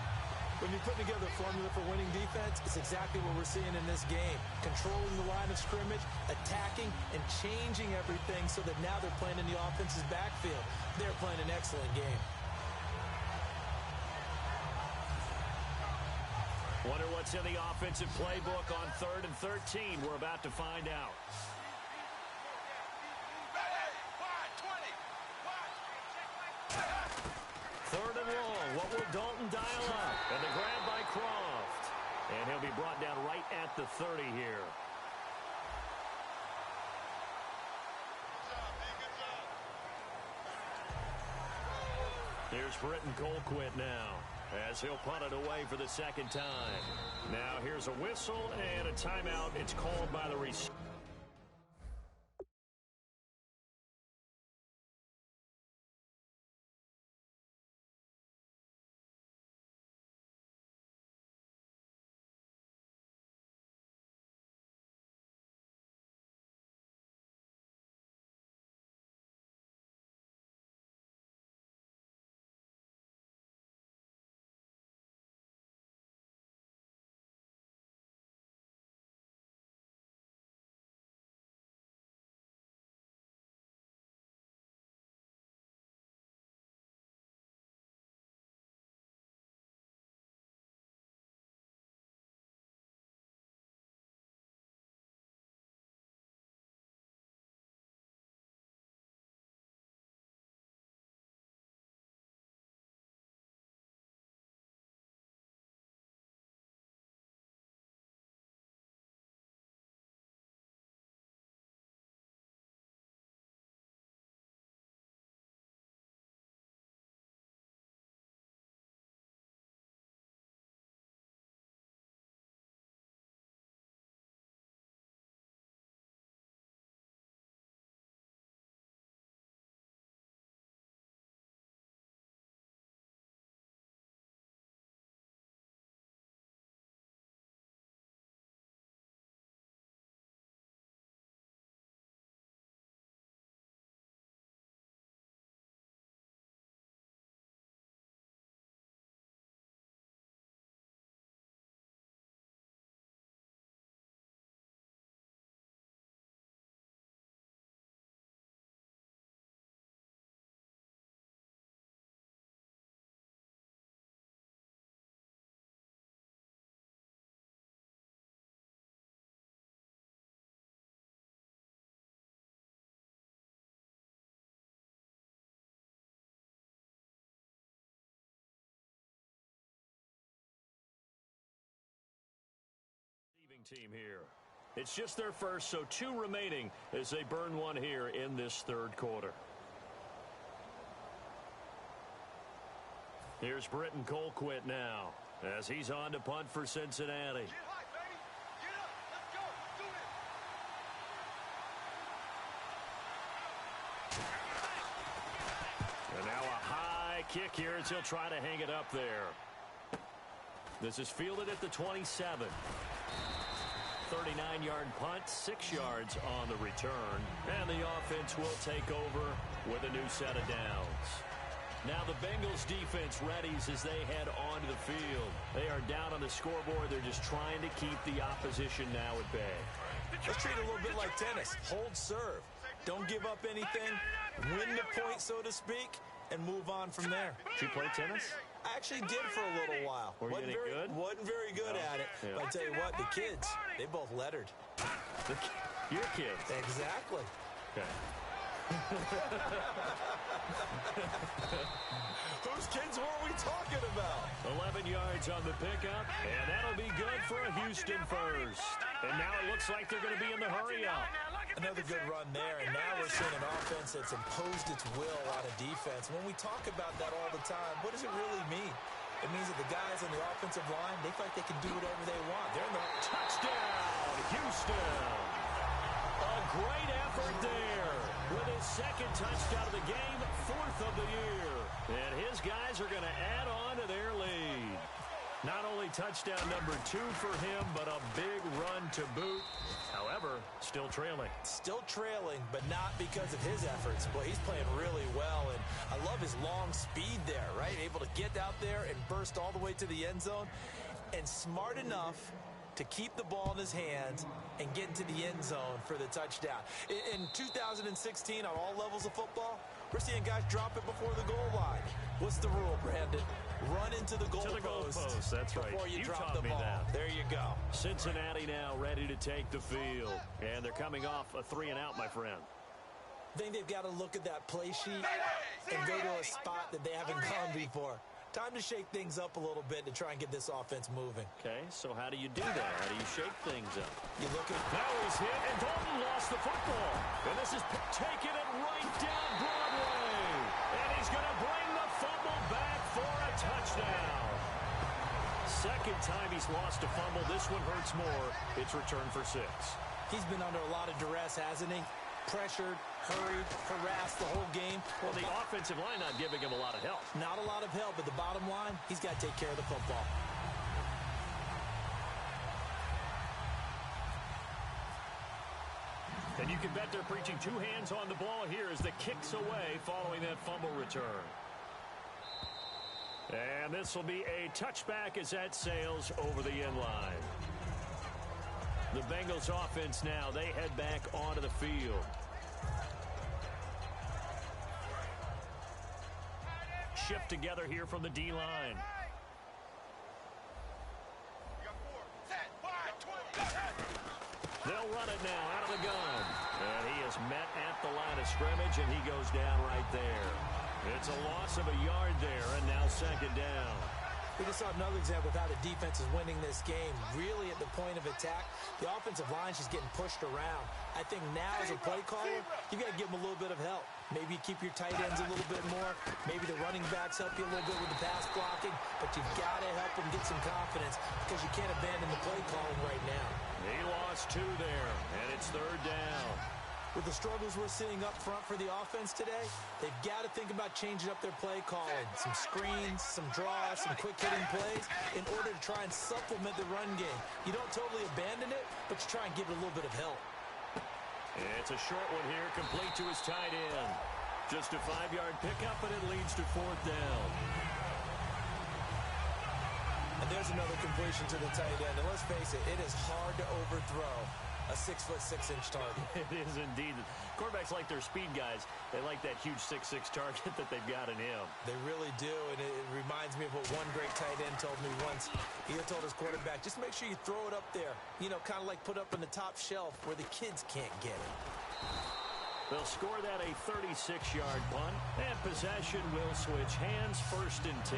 When you put together a formula for winning defense, it's exactly what we're seeing in this game. Controlling the line of scrimmage, attacking, and changing everything so that now they're playing in the offense's backfield. They're playing an excellent game. Wonder what's in the offensive playbook on 3rd and 13. We're about to find out. Third and long. What will Dalton dial up? And the grab by Croft. And he'll be brought down right at the 30 here. Here's Britton Colquitt now, as he'll punt it away for the 2nd time. Now here's a whistle and a timeout. It's called by the receiver. team here. It's just their first, so 2 remaining as they burn one here in this third quarter. Here's Britton Colquitt now as he's on to punt for Cincinnati. Get high, baby. Get up. Let's go. Do it. And now a high kick here as he'll try to hang it up there. This is fielded at the 27. 39-yard punt, 6 yards on the return. And the offense will take over with a new set of downs. Now the Bengals defense readies as they head onto the field. They are down on the scoreboard. They're just trying to keep the opposition now at bay. Let's treat it a little bit like tennis. Hold serve. Don't give up anything. Win the point, so to speak, and move on from there. Did you play tennis? I actually did for a little while. Wasn't very good at it. Yeah. But I tell you what, the kids, they both lettered. Your kids? Exactly. Okay. Whose kids were we talking about? 11 yards on the pickup, and that'll be good for a Houston first. And now it looks like they're going to be in the hurry up. Another good run there, and now we're seeing an offense that's imposed its will on a defense. When we talk about that all the time, what does it really mean? It means that the guys on the offensive line, they feel like they can do whatever they want. They're in the Touchdown, Houston. A great effort there with his second touchdown of the game, 4th of the year. And his guys are going to add on to their lead. Not only touchdown number 2 for him, but a big run to boot. However, still trailing. Still trailing, but not because of his efforts. Boy, he's playing really well, and I love his long speed there, right? Able to get out there and burst all the way to the end zone, and smart enough to keep the ball in his hands and get into the end zone for the touchdown. In 2016, on all levels of football, we're seeing guys drop it before the goal line. What's the rule, Brandon? Run into the goal post. That's right. Before you drop taught the me ball. that. There you go. Cincinnati now ready to take the field. And they're coming off a 3-and-out, my friend. I think they've got to look at that play sheet and go to a spot that they haven't gone before. Time to shake things up a little bit to try and get this offense moving. Okay, so how do you do that? How do you shake things up? You look at... Now he's hit, and Dalton lost the football. And this is taking it right down Broadway. And he's going to bring the fumble back for a touchdown. Second time he's lost a fumble. This one hurts more. It's returned for 6. He's been under a lot of duress, hasn't he? Pressured, hurried, harassed the whole game. Well, the offensive line not giving him a lot of help. Not a lot of help, but the bottom line, he's got to take care of the football. And you can bet they're preaching 2 hands on the ball here as the kick's away following that fumble return. And this will be a touchback as that sails over the end line. The Bengals offense now, they head back onto the field. Shift together here from the D-line. They'll run it now out of the gun. And he is met at the line of scrimmage, and he goes down right there. It's a loss of a yard there, and now second down. We just saw another example of how the defense is winning this game. Really at the point of attack, the offensive line's just getting pushed around. I think now as a play caller, you got to give them a little bit of help. Maybe you keep your tight ends a little bit more. Maybe the running backs help you a little bit with the pass blocking. But you've got to help them get some confidence because you can't abandon the play calling right now. He lost 2 there, and it's third down. With the struggles we're seeing up front for the offense today, they've got to think about changing up their play calling. Some screens, some draws, some quick-hitting plays in order to try and supplement the run game. You don't totally abandon it, but you try and give it a little bit of help. It's a short one here, complete to his tight end. Just a 5-yard pickup, and it leads to 4th down. And there's another completion to the tight end. And let's face it, it is hard to overthrow a 6'6" target. It is indeed. Quarterbacks like their speed guys. They like that huge 6'6" target that they've got in him. They really do, and it reminds me of what one great tight end told me once. He told his quarterback, just make sure you throw it up there. You know, kind of like put up on the top shelf where the kids can't get it. They'll score that a 36-yard punt, and possession will switch hands, 1st and 10.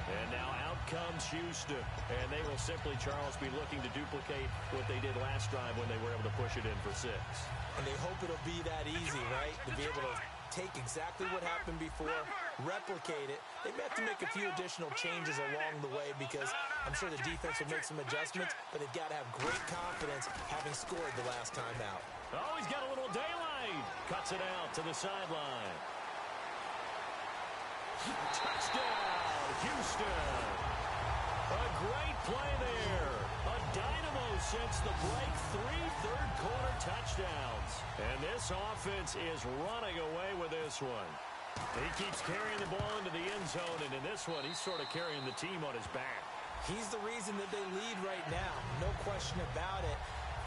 And now out comes Houston. And they will simply, Charles, be looking to duplicate what they did last drive when they were able to push it in for 6. And they hope it'll be that easy, right? To be able to take exactly what happened before, replicate it. They may have to make a few additional changes along the way because I'm sure the defense will make some adjustments, but they've got to have great confidence having scored the last time out. Oh, he's got a little daylight. Cuts it out to the sideline. Touchdown, Houston. A great play there. A dynamo since the break. 3 third-quarter touchdowns. And this offense is running away with this one. He keeps carrying the ball into the end zone, and in this one, he's sort of carrying the team on his back. He's the reason that they lead right now. No question about it.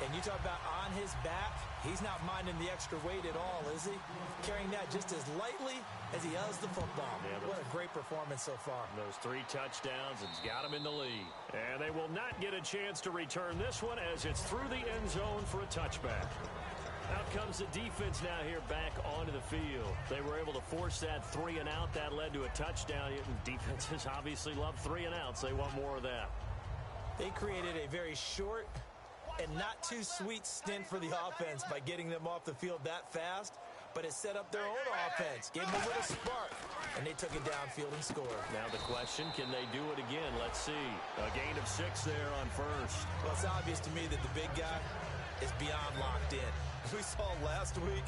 And you talk about on his back, he's not minding the extra weight at all, is he? Carrying that just as lightly as he does the football. Yeah, what a great performance so far. Those 3 touchdowns has got him in the lead. And they will not get a chance to return this one as it's through the end zone for a touchback. Out comes the defense now here back onto the field. They were able to force that 3 and out. That led to a touchdown. Defenses obviously love 3 and outs. They want more of that. They created a very short and not too sweet stint for the offense by getting them off the field that fast, but it set up their own offense, gave them a little spark, and they took it downfield and scored. Now the question, can they do it again? Let's see. A gain of 6 there on first. Well, it's obvious to me that the big guy is beyond locked in. We saw last week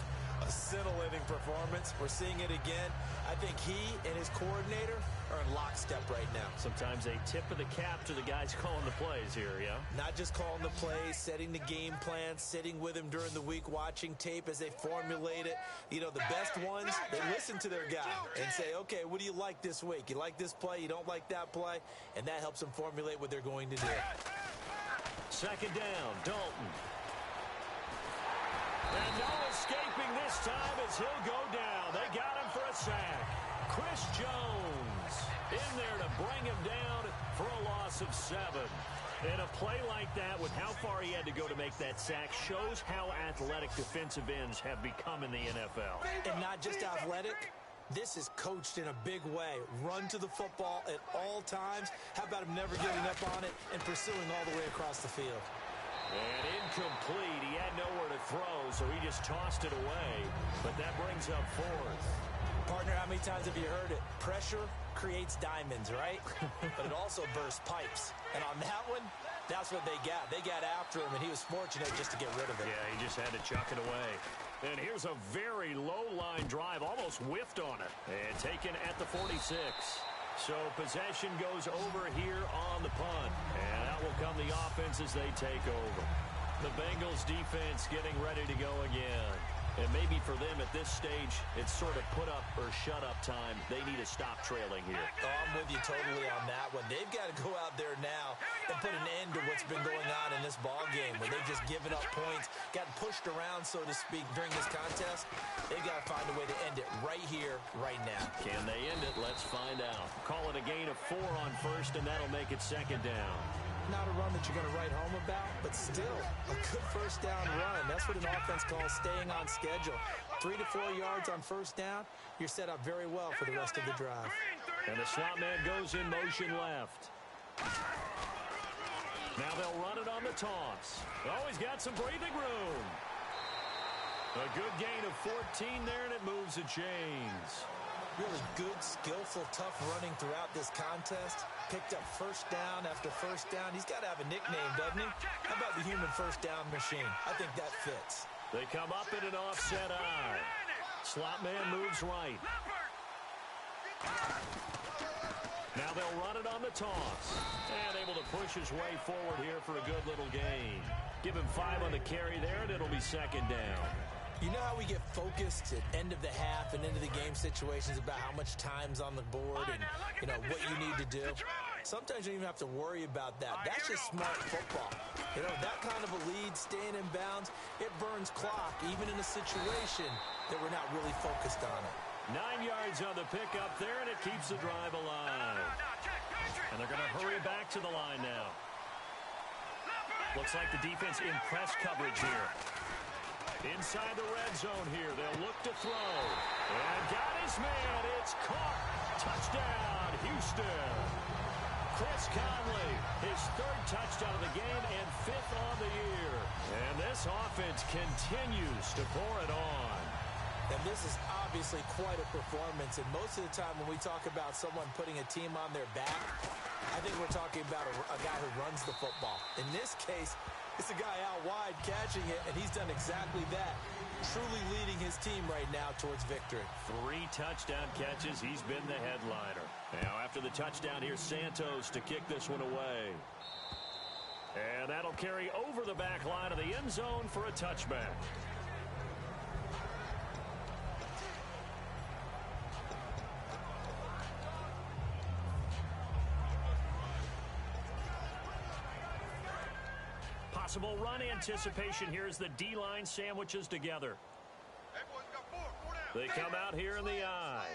a scintillating performance. We're seeing it again. I think he and his coordinator are in lockstep right now. Sometimes a tip of the cap to the guys calling the plays here, yeah? Not just calling the plays, setting the game plan, sitting with him during the week, watching tape as they formulate it. You know, the best ones, they listen to their guy and say, okay, what do you like this week? You like this play? You don't like that play? And that helps them formulate what they're going to do. Second down, Dalton. And no escaping this time as he'll go down. They got him for a sack. Chris Jones in there to bring him down for a loss of 7. And a play like that with how far he had to go to make that sack shows how athletic defensive ends have become in the NFL. And not just athletic. This is coached in a big way. Run to the football at all times. How about him never giving up on it and pursuing all the way across the field? And incomplete. He had nowhere to throw, so he just tossed it away. But that brings up 4th. Partner, how many times have you heard it? Pressure creates diamonds, right? But it also bursts pipes. And on that one, that's what they got. They got after him, and he was fortunate just to get rid of it. Yeah, he just had to chuck it away. And here's a very low-line drive, almost whiffed on it. And taken at the 46. So possession goes over here on the punt. And out will come the offense as they take over. The Bengals defense getting ready to go again. And maybe for them at this stage, it's sort of put up or shut up time. They need to stop trailing here. Oh, I'm with you totally on that one. They've got to go out there now and put an end to what's been going on in this ball game where they've just given up points, gotten pushed around, so to speak, during this contest. They've got to find a way to end it right here, right now. Can they end it? Let's find out. Call it a gain of 4 on first, and that'll make it second down. Not a run that you're going to write home about, but still a good first down run. That's what an offense calls staying on schedule. 3 to 4 yards on first down, you're set up very well for the rest of the drive. And the slot man goes in motion left. Now they'll run it on the toss. Oh, he's got some breathing room. A good gain of 14 there, and it moves the chains. Really good, skillful, tough running throughout this contest. Picked up first down after first down. He's got to have a nickname, doesn't he? How about the human first down machine? I think that fits. They come up in an offset eye. Slot man moves right. Now they'll run it on the toss. And able to push his way forward here for a good little gain. Give him 5 on the carry there, and it'll be second down. You know how we get focused at end of the half and into the game situations about how much time's on the board and, you know, what you need to do? Sometimes you don't even have to worry about that. That's just smart football. You know, that kind of a lead, staying in bounds, it burns clock, even in a situation that we're not really focused on it. 9 yards on the pickup there, and it keeps the drive alive. And they're going to hurry back to the line now. Looks like the defense in press coverage here. Inside the red zone here, they'll look to throw. And got his man. It's caught. Touchdown, Houston. Chris Conley, his third touchdown of the game and fifth on the year. And this offense continues to pour it on. And this is obviously quite a performance. And most of the time when we talk about someone putting a team on their back, I think we're talking about a guy who runs the football. In this case, it's a guy out wide catching it, and he's done exactly that, truly leading his team right now towards victory. 3 touchdown catches. He's been the headliner. Now, after the touchdown, here's Santos to kick this one away. And that'll carry over the back line of the end zone for a touchback. Possible run anticipation. Here's the D-line sandwiches together. They come out here in the I.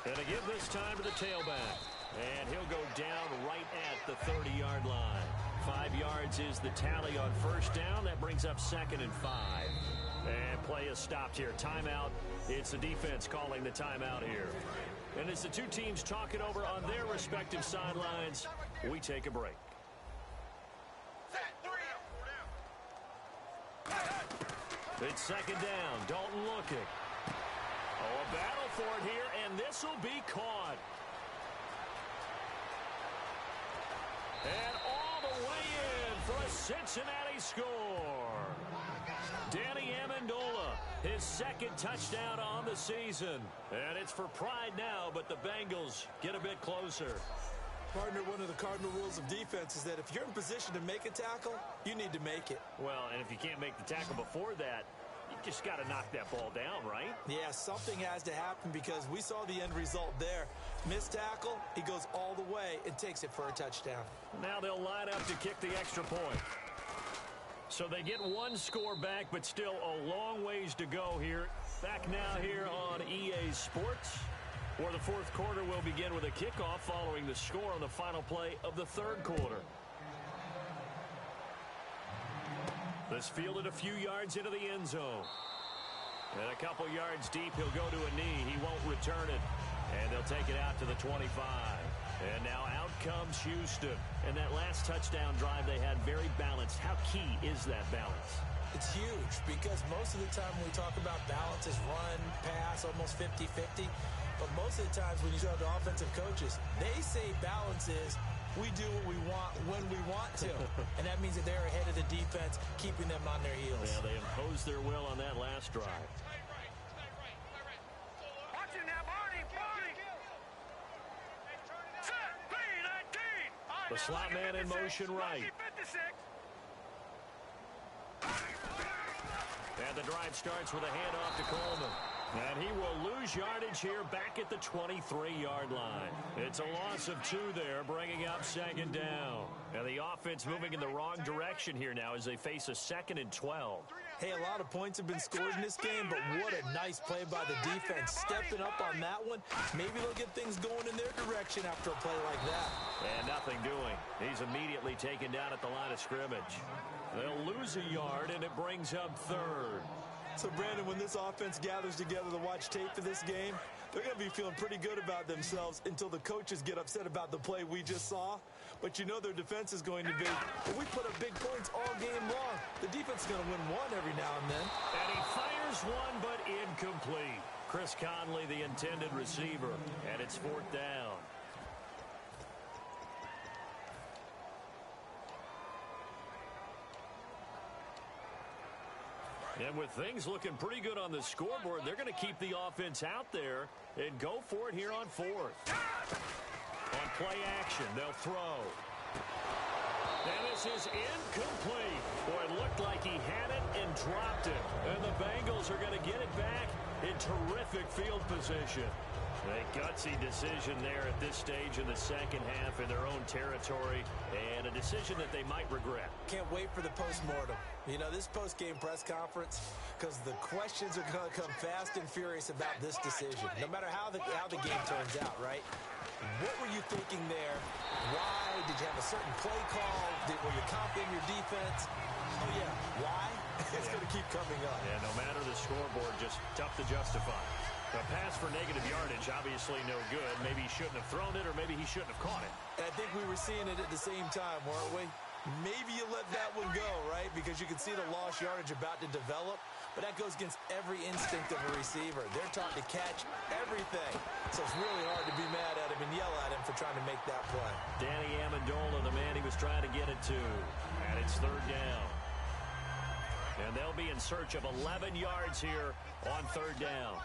And to give this time to the tailback. And he'll go down right at the 30-yard line. 5 yards is the tally on first down. That brings up 2nd and 5. And play is stopped here. Timeout. It's the defense calling the timeout here. And as the two teams talk it over on their respective sidelines, we take a break. It's 2nd down. Dalton looking. Oh, a battle for it here, and this will be caught. And all the way in for a Cincinnati score. Danny Amendola, his 2nd touchdown on the season. And it's for pride now, but the Bengals get a bit closer. Partner, one of the cardinal rules of defense is that if you're in position to make a tackle, you need to make it. Well, and if you can't make the tackle before that, you just got to knock that ball down, right? Yeah, something has to happen because we saw the end result there. Missed tackle, he goes all the way and takes it for a touchdown. Now they'll line up to kick the extra point. So they get one score back, but still a long ways to go here. Back now here on EA Sports, where the 4th quarter will begin with a kickoff following the score on the final play of the 3rd quarter. This fielded a few yards into the end zone. And a couple yards deep, he'll go to a knee. He won't return it. And they'll take it out to the 25. And now out comes Houston. And that last touchdown drive they had very balanced. How key is that balance? It's huge because most of the time when we talk about balance is run, pass, almost 50-50. But most of the times when you talk to offensive coaches, they say balance is we do what we want when we want to. And that means that they're ahead of the defense, keeping them on their heels. Yeah, they imposed their will on that last drive. Watching now, Barney. Set, B-19. The slot man in motion right. And the drive starts with a handoff to Coleman. And he will lose yardage here back at the 23-yard line. It's a loss of 2 there, bringing up 2nd down. And the offense moving in the wrong direction here now as they face a 2nd and 12. Hey, a lot of points have been scored in this game, but what a nice play by the defense. Stepping up on that one, maybe they'll get things going in their direction after a play like that. And nothing doing. He's immediately taken down at the line of scrimmage. They'll lose a yard, and it brings up 3rd. So, Brandon, when this offense gathers together to watch tape for this game, they're going to be feeling pretty good about themselves until the coaches get upset about the play we just saw. But you know their defense is going to be, well, we put up big points all game long. The defense is going to win one every now and then. And he fires one, but incomplete. Chris Conley, the intended receiver, and it's 4th down. And with things looking pretty good on the scoreboard, they're going to keep the offense out there and go for it here on 4th. On play action, they'll throw. And this is incomplete. Boy, it looked like he had it and dropped it. And the Bengals are going to get it back in terrific field position. A gutsy decision there at this stage in the 2nd half in their own territory, and a decision that they might regret. Can't wait for the post-mortem. You know, this post-game press conference, because the questions are going to come fast and furious about this decision, no matter how the game turns out, right? What were you thinking there? Why? Did you have a certain play call? Were you confident in your defense? Oh, yeah. Why? It's going to keep coming up. Yeah, no matter the scoreboard, just tough to justify. A pass for negative yardage, obviously no good. Maybe he shouldn't have thrown it, or maybe he shouldn't have caught it. I think we were seeing it at the same time, weren't we? Maybe you let that one go, right? Because you can see the lost yardage about to develop. But that goes against every instinct of a receiver. They're taught to catch everything. So it's really hard to be mad at him and yell at him for trying to make that play. Danny Amendola, the man he was trying to get it to. And it's third down. And they'll be in search of 11 yards here on third down.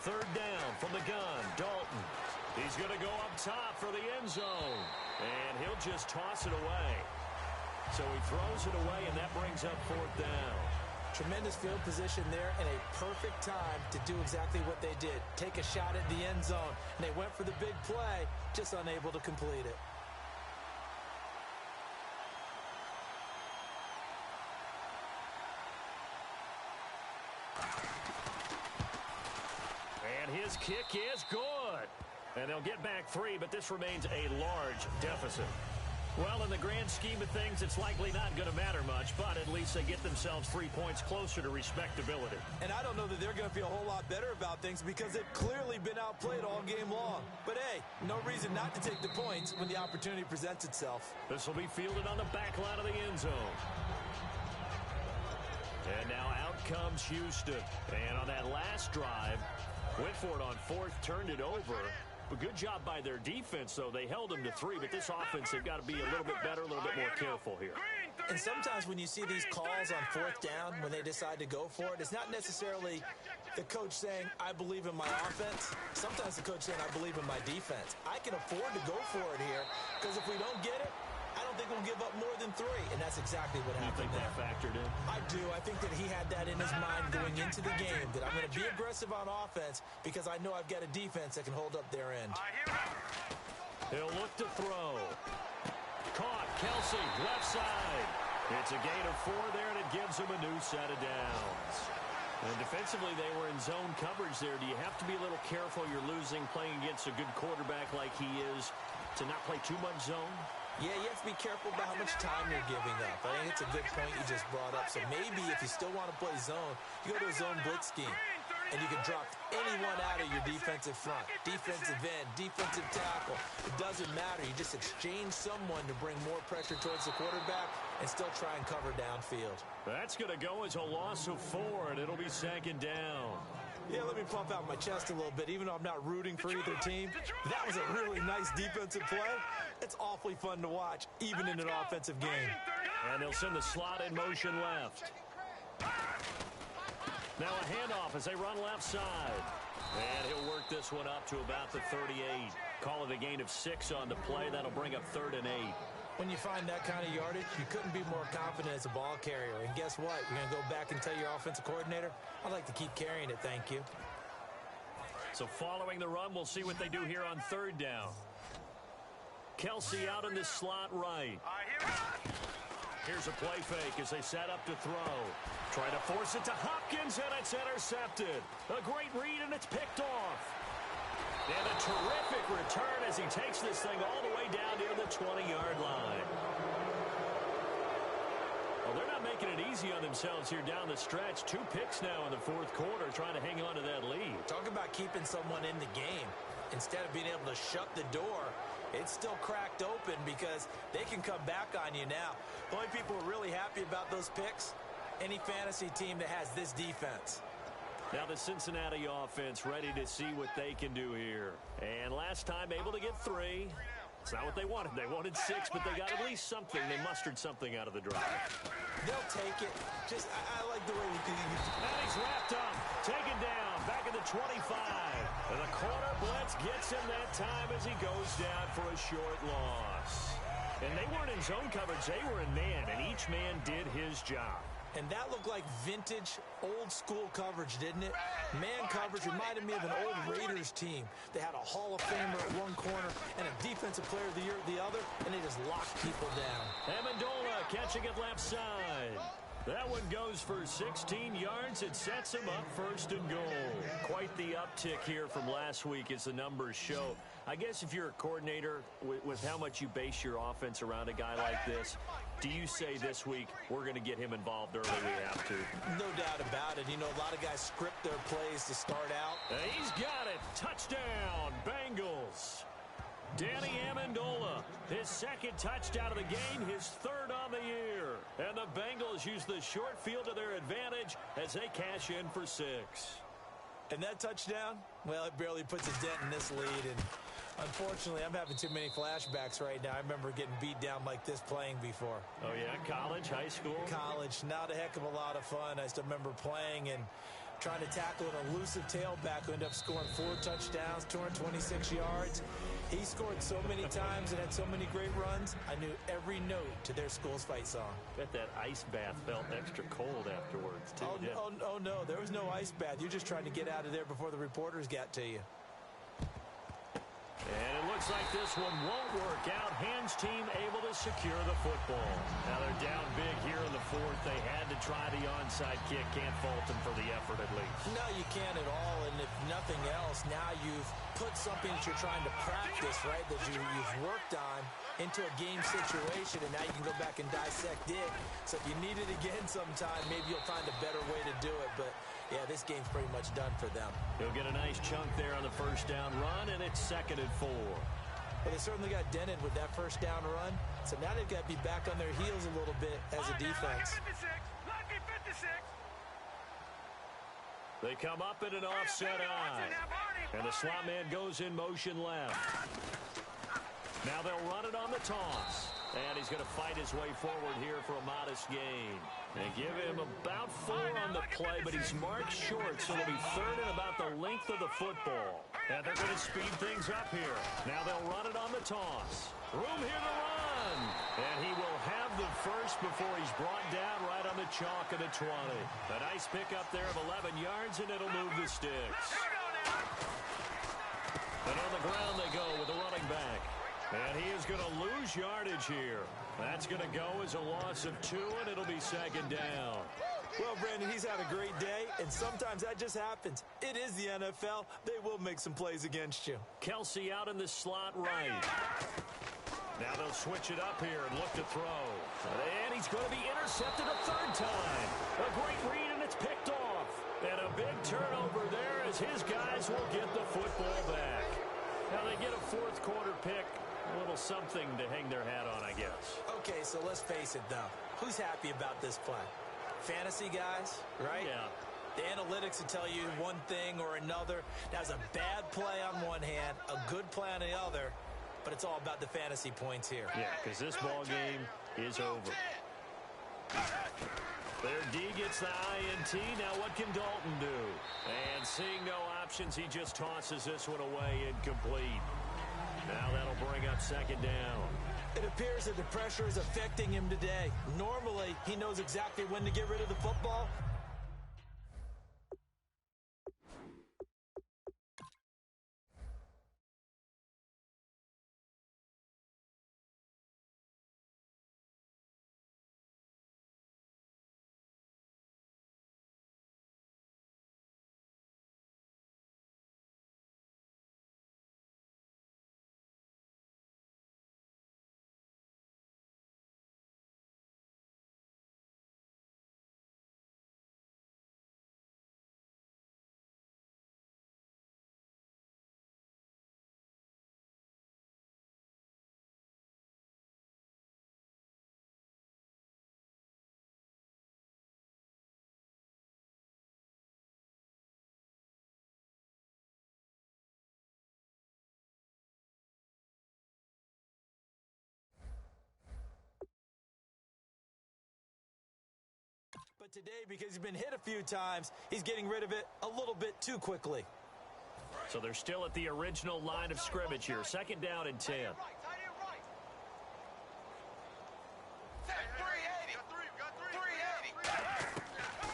Third down from the gun, Dalton. He's going to go up top for the end zone. And he'll just toss it away. So he throws it away, and that brings up fourth down. Tremendous field position there and a perfect time to do exactly what they did. Take a shot at the end zone. And they went for the big play, just unable to complete it. And his kick is good. And they'll get back 3, but this remains a large deficit. Well, in the grand scheme of things, it's likely not going to matter much, but at least they get themselves 3 points closer to respectability. And I don't know that they're going to feel a whole lot better about things because they've clearly been outplayed all game long. But hey, no reason not to take the points when the opportunity presents itself. This will be fielded on the back line of the end zone. And now out comes Houston. And on that last drive, went for it on fourth, turned it over. But good job by their defense, though. They held them to 3, but this offense, they've got to be a little bit better, a little bit more careful here. And sometimes when you see these calls on fourth down, when they decide to go for it, it's not necessarily the coach saying, I believe in my offense. Sometimes the coach saying, I believe in my defense. I can afford to go for it here because if we don't get it, I don't think we'll give up more than 3, and that's exactly what happened. You think that factored in? I do. I think that he had that in his mind going into the game, that I'm going to be aggressive on offense because I know I've got a defense that can hold up their end. He'll look to throw. Caught. Kelsey, left side. It's a gain of 4 there, and it gives him a new set of downs. And defensively, they were in zone coverage there. Do you have to be a little careful? You're losing playing against a good quarterback like he is to not play too much zone? Yeah, you have to be careful about how much time you're giving up. I think it's a good point you just brought up. So maybe if you still want to play zone, you go to a zone blitz scheme. And you can drop anyone out of your defensive front. Defensive end, defensive tackle. It doesn't matter. You just exchange someone to bring more pressure towards the quarterback and still try and cover downfield. That's going to go as a loss of 4, and it'll be second down. Yeah, let me pump out my chest a little bit, even though I'm not rooting for either team. That was a really nice defensive play. It's awfully fun to watch, even in an offensive game. And they'll send the slot in motion left. Now a handoff as they run left side. And he'll work this one up to about the 38. Call it a gain of 6 on the play. That'll bring up 3rd and 8. When you find that kind of yardage, you couldn't be more confident as a ball carrier. And guess what? You're going to go back and tell your offensive coordinator, I'd like to keep carrying it, thank you. So following the run, we'll see what they do here on 3rd down. Kelsey out in the slot right. Here's a play fake as they set up to throw. Try to force it to Hopkins, and it's intercepted. A great read, and it's picked off. And a terrific return as he takes this thing all the way down near the 20-yard line. Well, they're not making it easy on themselves here down the stretch. 2 picks now in the 4th quarter, trying to hang on to that lead. Talk about keeping someone in the game. Instead of being able to shut the door, it's still cracked open because they can come back on you now. The only people who are really happy about those picks, any fantasy team that has this defense. Now the Cincinnati offense ready to see what they can do here. And last time able to get 3. It's not what they wanted. They wanted 6, but they got at least something. They mustered something out of the drive. They'll take it. Just, I like the way you can. And he's wrapped up. Taken down. Back at the 25. And the corner blitz gets him that time as he goes down for a short loss. And they weren't in zone coverage. They were in man, and each man did his job. And that looked like vintage, old-school coverage, didn't it? Man coverage reminded me of an old Raiders team. They had a Hall of Famer at one corner and a Defensive Player of the Year at the other, and they just locked people down. Amendola catching it left side. That one goes for 16 yards. It sets him up first and goal. Quite the uptick here from last week as the numbers show. I guess if you're a coordinator with how much you base your offense around a guy like this, do you say this week we're going to get him involved early? We have to. No doubt about it. You know, a lot of guys script their plays to start out. He's got it. Touchdown, Bengals. Danny Amendola, his second touchdown of the game, his third on the year. And the Bengals use the short field to their advantage as they cash in for 6. And that touchdown, well, it barely puts a dent in this lead. And unfortunately, I'm having too many flashbacks right now. I remember getting beat down like this playing before. Oh, yeah? College, high school? College. Not a heck of a lot of fun. I still remember playing and trying to tackle an elusive tailback who ended up scoring 4 touchdowns, 226 yards. He scored so many times and had so many great runs, I knew every note to their school's fight song. Bet that ice bath felt extra cold afterwards, too. Oh, no, there was no ice bath. You're just trying to get out of there before the reporters got to you. And it looks like this one won't work out. Hans team able to secure the football. Now they're down big here in the 4th. They had to try the onside kick. Can't fault them for the effort at least. No, you can't at all. And if nothing else, now you've put something that you're trying to practice, right, that you've worked on into a game situation, and now you can go back and dissect it. So if you need it again sometime, maybe you'll find a better way to do it. But, yeah, this game's pretty much done for them. He'll get a nice chunk there on the first down run, and it's 2nd and 4. Well, they certainly got dented with that first down run. So now they've got to be back on their heels a little bit as a defense. Lucky 56. They come up in an offset eye. And the slot man goes in motion left. Now they'll run it on the toss. And he's going to fight his way forward here for a modest gain. They give him about 4 on the play, but he's marked short, so it'll be 3rd and about the length of the football. And they're going to speed things up here. Now they'll run it on the toss. Room here to run. And he will have the first before he's brought down right on the chalk of the 20. A nice pickup there of 11 yards, and it'll move the sticks. And on the ground they go with the running back. And he is going to lose yardage here. That's going to go as a loss of 2, and it'll be 2nd down. Well, Brandon, he's had a great day, and sometimes that just happens. It is the NFL. They will make some plays against you. Kelsey out in the slot right. Now they'll switch it up here and look to throw. And he's going to be intercepted a 3rd time. A great read, and it's picked off. And a big turnover there as his guys will get the football back. Now they get a 4th quarter pick. A little something to hang their hat on, I guess. Okay, so let's face it, though. Who's happy about this play? Fantasy guys, right? Yeah. The analytics will tell you one thing or another. That's a bad play on one hand, a good play on the other, but it's all about the fantasy points here. Yeah, because this ball game is over. Their D gets the INT. Now what can Dalton do? And seeing no options, he just tosses this one away incomplete. Now that'll bring up 2nd down. It appears that the pressure is affecting him today. Normally, he knows exactly when to get rid of the football. But today, because he's been hit a few times, he's getting rid of it a little bit too quickly. So they're still at the original line of scrimmage here. 2nd down and 10.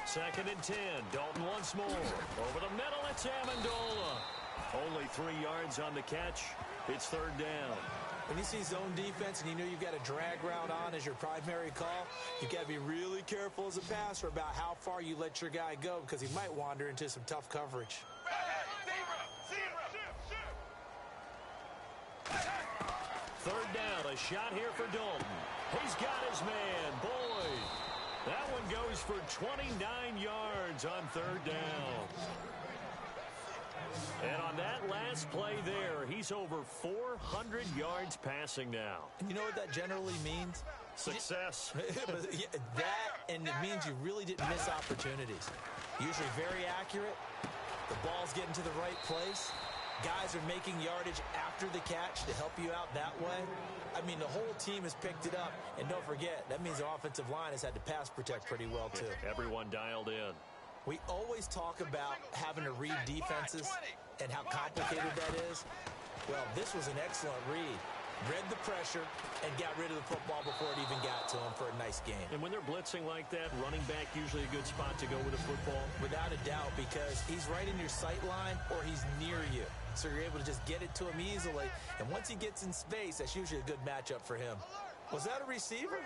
2nd and 10. Dalton once more. Over the middle, it's Amendola. Only 3 yards on the catch. It's 3rd down. When you see zone defense and you know you've got a drag route on as your primary call, you've got to be really careful as a passer about how far you let your guy go because he might wander into some tough coverage. Third down, a shot here for Dalton. He's got his man, Boyd. That one goes for 29 yards on third down. And on that last play there, he's over 400 yards passing now. And you know what that generally means? Success. Yeah, that, and it means you really didn't miss opportunities. Usually very accurate. The ball's getting to the right place. Guys are making yardage after the catch to help you out that way. I mean, the whole team has picked it up. And don't forget, that means the offensive line has had to pass protect pretty well, too. Everyone dialed in. We always talk about having to read defenses and how complicated that is. Well, this was an excellent read. Read the pressure and got rid of the football before it even got to him for a nice game. And when they're blitzing like that, running back usually a good spot to go with the football? Without a doubt, because he's right in your sight line or he's near you. So you're able to just get it to him easily. And once he gets in space, that's usually a good matchup for him. Was that a receiver?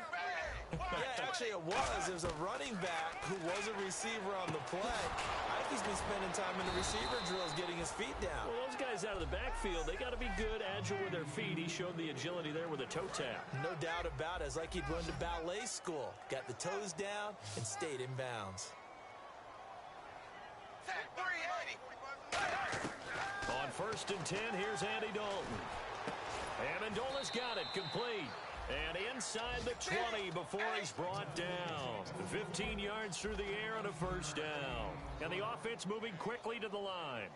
Yeah, actually it was. There's a running back who was a receiver on the play. I think he's been spending time in the receiver drills getting his feet down. Well, those guys out of the backfield, they got to be good, agile with their feet. He showed the agility there with a toe tap. No doubt about it. It's like he'd run to ballet school. Got the toes down and stayed in bounds. On 1st and 10, here's Andy Dalton. Amendola's got it, complete. And inside the 20 before he's brought down. 15 yards through the air and a first down. And the offense moving quickly to the line.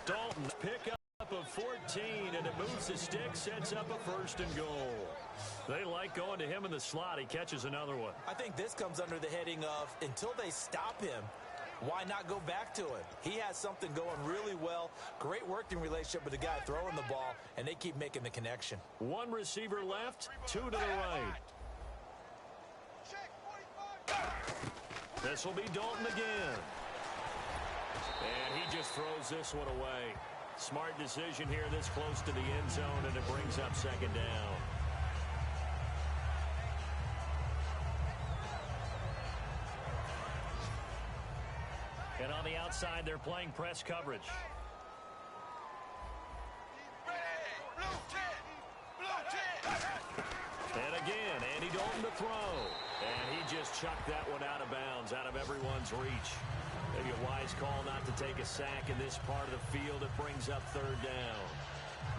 Dalton pick up of 14, and it moves the stick, sets up a 1st and goal. They like going to him in the slot. He catches another one. I think this comes under the heading of until they stop him, why not go back to it? He has something going really well. Great working relationship with the guy throwing the ball, and they keep making the connection. One receiver left, 2 to the right. This will be Dalton again. And he just throws this one away. Smart decision here this close to the end zone, and it brings up 2nd down. And on the outside, they're playing press coverage. And again, Andy Dalton to throw. And he just chucked that one out of bounds, out of everyone's reach. Maybe a wise call not to take a sack in this part of the field. It brings up 3rd down.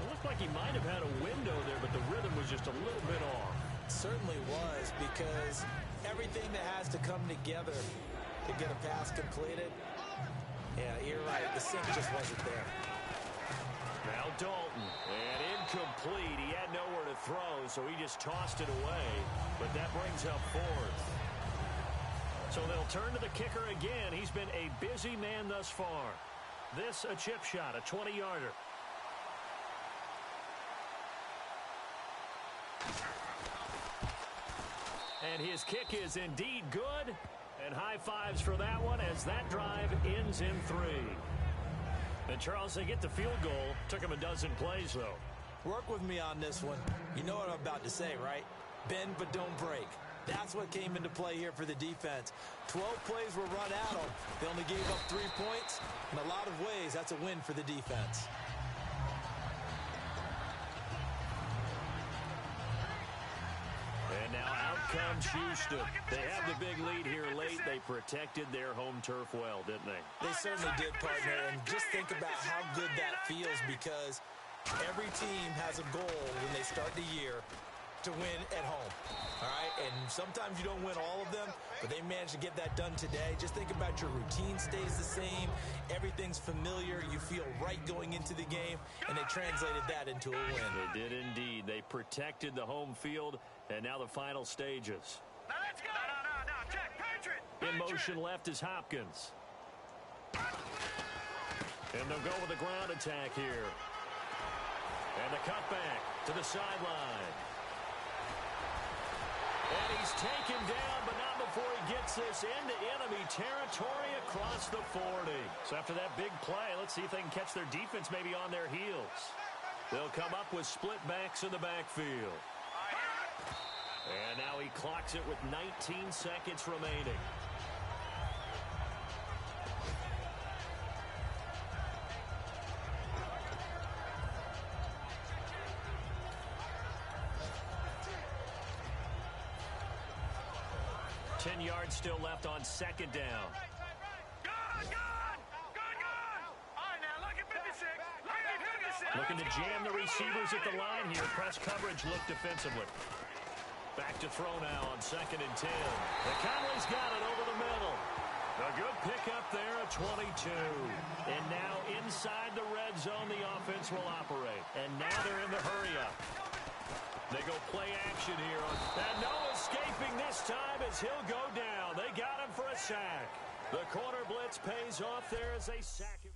It looked like he might have had a window there, but the rhythm was just a little bit off. It certainly was, because everything that has to come together to get a pass completed, yeah, you're right. The sync just wasn't there. Now Dalton, and incomplete. He had nowhere to throw, so he just tossed it away. But that brings up 4th. So they'll turn to the kicker again. He's been a busy man thus far. This a chip shot, a 20-yarder. And his kick is indeed good. And high fives for that one as that drive ends in 3. And Charles, they get the field goal. Took him a dozen plays, though. Work with me on this one. You know what I'm about to say, right? Bend but don't break. That's what came into play here for the defense. 12 plays were run at them. They only gave up 3 points. In a lot of ways, that's a win for the defense. And now out comes Houston. They have the big lead here late. They protected their home turf well, didn't they? They certainly did, partner. And just think about how good that feels, because every team has a goal when they start the year to win at home. All right? And sometimes you don't win all of them, but they managed to get that done today. Just think about your routine stays the same. Everything's familiar. You feel right going into the game, and they translated that into a win. They did indeed. They protected the home field, and now the final stages. Now let's go. No. Check. Patriot. In motion left is Hopkins. And they'll go with a ground attack here. And the cutback to the sideline. And he's taken down, but not before he gets this into enemy territory across the 40. So after that big play, let's see if they can catch their defense maybe on their heels. They'll come up with split backs in the backfield. And now he clocks it with 19 seconds remaining. Ten yards still left on second down. Looking to jam the receivers at the line here. Press coverage look defensively. Back to throw now on 2nd and 10. McConley's got it over the middle. A good pickup there at 22. And now inside the red zone, the offense will operate. And now they're in the hurry-up. They go play action here. And no escaping this time as he'll go down. They got him for a sack. The corner blitz pays off there as they sack him.